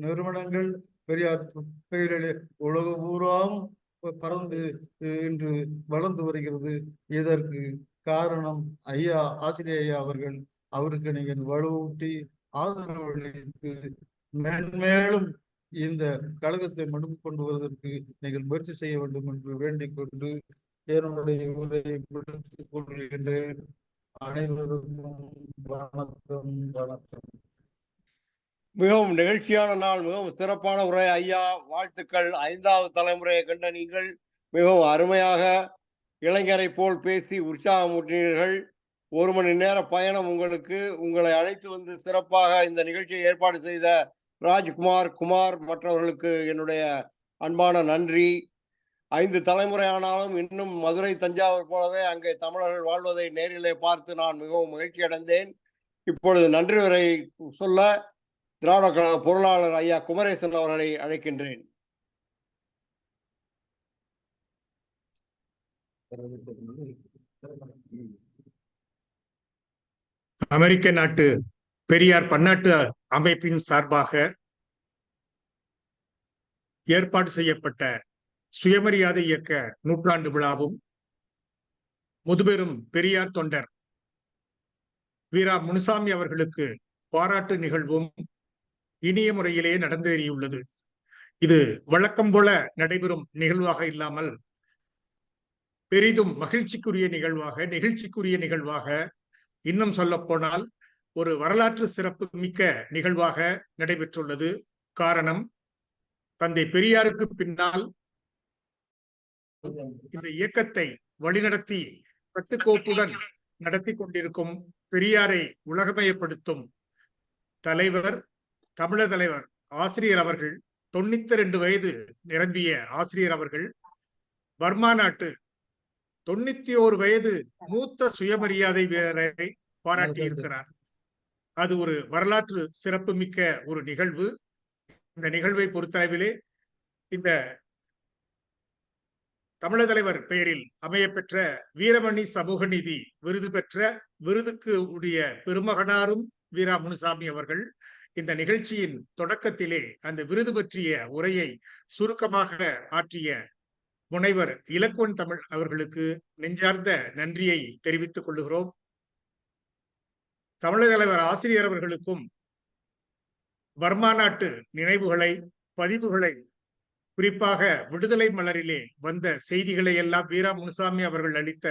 நிறுவனங்கள் பெரியார் பெயரில் உலகம் பூராவும் பறந்து இன்று வளர்ந்து வருகிறது. இதற்கு காரணம் ஐயா ஆசிரியர் ஐயா அவர்கள். அவருக்கு நீங்கள் வலுவூட்டி ஆதரவளித்து மென்மேலும் இந்த கழகத்தை முன்னுக்கு கொண்டு வருவதற்கு நீங்கள் முயற்சி செய்ய வேண்டும் என்று வேண்டிக் கொண்டு என்னுடைய உரையை முடித்துக் கொள்கின்றேன். அனைவருக்கும் வணக்கம். வணக்கம். மிகவும் நிகழ்ச்சியான நாள், மிகவும் சிறப்பான உரை ஐயா. வாழ்த்துக்கள். 5வது தலைமுறையை கண்ட நீங்கள் மிகவும் அருமையாக இளைஞரை போல் பேசி உற்சாகமூட்டினீர்கள். 1 மணி நேர பயணம் உங்களுக்கு. உங்களை அழைத்து வந்து சிறப்பாக இந்த நிகழ்ச்சியை ஏற்பாடு செய்த குமார் மற்றவர்களுக்கு என்னுடைய அன்பான நன்றி. 5 தலைமுறை ஆனாலும் இன்னும் மதுரை தஞ்சாவூர் போலவே அங்கே தமிழர்கள் வாழ்வதை நேரிலே பார்த்து நான் மிகவும் மகிழ்ச்சி அடைந்தேன். இப்பொழுது நன்றி உரை சொல்ல திராவிட கழக பொருளாளர் ஐயா குமரேசன் அவர்களை அழைக்கின்றேன். அமெரிக்க நாட்டு பெரியார் பன்னாட்டு அமைப்பின் சார்பாக ஏற்பாடு செய்யப்பட்ட சுயமரியாதை இயக்க நூற்றாண்டு விழாவும் முதுபெரும் பெரியார் தொண்டர் வீரா முனுசாமி அவர்களுக்கு பாராட்டு நிகழ்வும் இனிய முறையிலே நடந்தேறியுள்ளது. இது வழக்கம் போல நடைபெறும் நிகழ்வாக இல்லாமல் பெரிதும் நெகிழ்ச்சிக்குரிய நிகழ்வாக, இன்னும் சொல்ல போனால் ஒரு வரலாற்று சிறப்பு மிக்க நிகழ்வாக நடைபெற்றுள்ளது. காரணம், தந்தை பெரியாருக்கு பின்னால் இந்த இயக்கத்தை வழிநடத்தி கட்டுக்கோப்புடன் நடத்தி கொண்டிருக்கும் பெரியாரை உலகமயப்படுத்தும் தலைவர், தமிழர் தலைவர் ஆசிரியர் அவர்கள், 92 வயது நிரம்பிய ஆசிரியர் அவர்கள் பர்மா நாட்டு 91 வயது மூத்த சுயமரியாதை வீரரை பாராட்டி இருக்கிறார். அது ஒரு வரலாற்று சிறப்பு மிக்க ஒரு நிகழ்வு. இந்த நிகழ்வை பொறுத்தளவிலே இந்த தமிழர் தலைவர் பெயரில் அமையப்பெற்ற வீரமணி சமூக நீதி விருது பெற்ற விருதுக்கு உடைய பெருமகனாரும் வீரா முனுசாமி அவர்கள் இந்த நிகழ்ச்சியின் தொடக்கத்திலே அந்த விருது பற்றிய உரையை சுருக்கமாக ஆற்றிய முனைவர் இலக்குவன் தமிழ் அவர்களுக்கு நெஞ்சார்ந்த நன்றியை தெரிவித்துக் கொள்ளுகிறோம். தமிழர் தலைவர் ஆசிரியர் அவர்களுக்கும் பர்மா நாட்டு நினைவுகளை, பதிவுகளை, குறிப்பாக விடுதலை மலரிலே வந்த செய்திகளை எல்லாம், வீரா முனுசாமி அவர்கள் அளித்த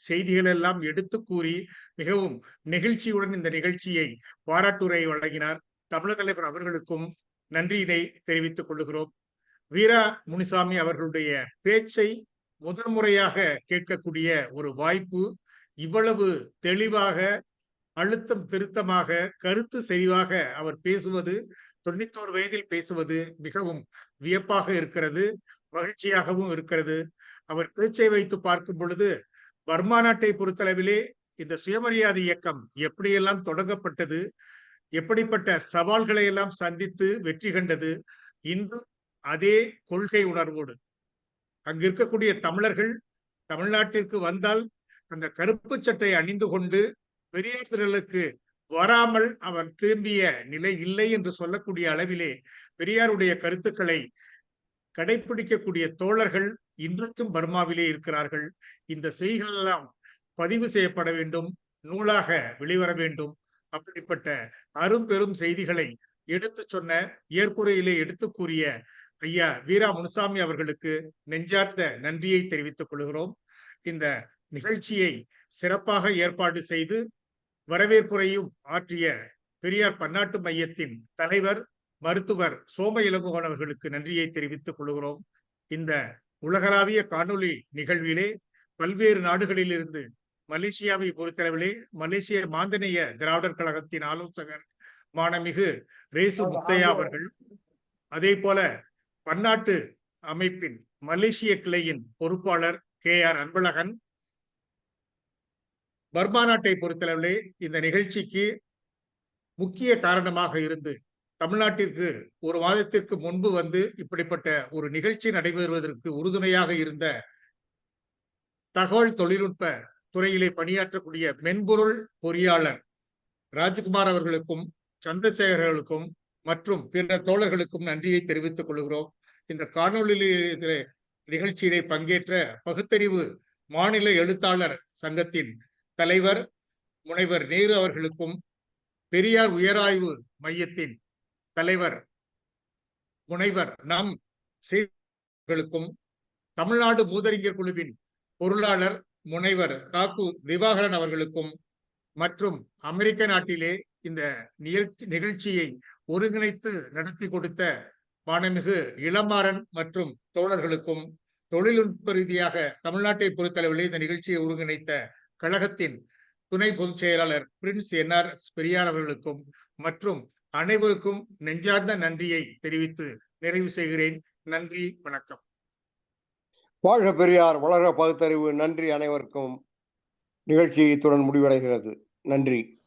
செய்திகள் எல்லாம் எடுத்து கூறி மிகவும் நெகிழ்ச்சியுடன் இந்த நிகழ்ச்சியை பாராட்டுரை வழங்கினார். தமிழர் தலைவர் அவர்களுக்கும் நன்றியினை தெரிவித்துக் கொள்ளுகிறோம். வீரா முனுசாமி அவர்களுடைய பேச்சை முதன்முறையாக கேட்கக்கூடிய ஒரு வாய்ப்பு. இவ்வளவு தெளிவாக, அழுத்தம் திருத்தமாக, கருத்து செறிவாக அவர் பேசுவது, 91 வயதில் பேசுவது மிகவும் வியப்பாக இருக்கிறது, மகிழ்ச்சியாகவும் இருக்கிறது. அவர் பேச்சை வைத்து பார்க்கும் பொழுது பர்மா நாட்டை பொறுத்தளவிலே இந்த சுயமரியாதை இயக்கம் எப்படியெல்லாம் தொடங்கப்பட்டது, எப்படிப்பட்ட சவால்களை எல்லாம் சந்தித்து வெற்றி கண்டது, இன்றும் அதே கொள்கை உணர்வோடு அங்கு இருக்கக்கூடிய தமிழர்கள் தமிழ்நாட்டிற்கு வந்தால் அந்த கருப்பு சட்டை அணிந்து கொண்டு பெரியார் திடலுக்கு வராமல் அவர் திரும்பிய நிலை இல்லை என்று சொல்லக்கூடிய அளவிலே பெரியாருடைய கருத்துக்களை கடைபிடிக்கக்கூடிய தோழர்கள் இன்றைக்கும் பர்மாவிலே இருக்கிறார்கள். இந்த செய்திகள் எல்லாம் பதிவு செய்யப்பட வேண்டும், நூலாக வெளிவர வேண்டும். அப்படிப்பட்ட அரும்பெரும் செய்திகளை எடுத்து சொன்ன, ஏற்புரையிலே எடுத்து கூறிய ஐயா வீரா முனுசாமி அவர்களுக்கு நெஞ்சார்ந்த நன்றியை தெரிவித்துக் கொள்கிறோம். இந்த நிகழ்ச்சியை சிறப்பாக ஏற்பாடு செய்து வரவேற்புரையும் ஆற்றிய பெரியார் பன்னாட்டு மையத்தின் தலைவர் மருத்துவர் சோம இளங்கோவன் அவர்களுக்கு நன்றியை தெரிவித்துக் கொள்கிறோம். இந்த உலகளாவிய காணொளி நிகழ்விலே பல்வேறு நாடுகளிலிருந்து மலேசியாவை பொறுத்தளவிலே மலேசிய மாந்தநேய திராவிடர் கழகத்தின் ஆலோசகர் மானமிகு ரேசு முத்தையா அவர்கள், அதே போல பன்னாட்டு அமைப்பின் மலேசிய கிளையின் பொறுப்பாளர் KR அன்பழகன், பர்மா நாட்டை பொறுத்தளவிலே இந்த நிகழ்ச்சிக்கு முக்கிய காரணமாக இருந்து தமிழ்நாட்டிற்கு ஒரு மாதத்திற்கு முன்பு வந்து இப்படிப்பட்ட ஒரு நிகழ்ச்சி நடைபெறுவதற்கு உறுதுணையாக இருந்த தகவல் தொழில்நுட்ப துறையிலே பணியாற்றக்கூடிய மென்பொருள் பொறியாளர் ராஜ்குமார் அவர்களுக்கும் சந்திரசேகர்களுக்கும் மற்றும் பிற தோழர்களுக்கும் நன்றியை தெரிவித்துக் கொள்கிறோம். இந்த காணொலியிலே நிகழ்ச்சியிலே பங்கேற்ற பகுத்தறிவு மாநில எழுத்தாளர் சங்கத்தின் தலைவர் முனைவர் நேரு அவர்களுக்கும், பெரியார் உயராய்வு மையத்தின் தலைவர் முனைவர் நம் சீர்களுக்கும், தமிழ்நாடு மூதறிஞர் குழுவின் பொருளாளர் முனைவர் காக்கு திவாகரன் அவர்களுக்கும் மற்றும் அமெரிக்க நாட்டிலே இந்த நிகழ்ச்சியை ஒருங்கிணைத்து நடத்தி கொடுத்த மாண்புமிகு இளமாறன் மற்றும் தோழர்களுக்கும், தொழில்நுட்ப ரீதியாக தமிழ்நாட்டை பொறுத்தளவிலே இந்த நிகழ்ச்சியை ஒருங்கிணைத்த கழகத்தின் துணை பொதுச் செயலாளர் பிரின்ஸ் என்ஆர் பெரியார் அவர்களுக்கும் மற்றும் அனைவருக்கும் நெஞ்சார்ந்த நன்றியை தெரிவித்து நிறைவு செய்கிறேன். நன்றி, வணக்கம். வாழ்க பெரியார், வளர்க பகுத்தறிவு. நன்றி அனைவருக்கும். நிகழ்ச்சி இத்துடன் முடிவடைகிறது. நன்றி.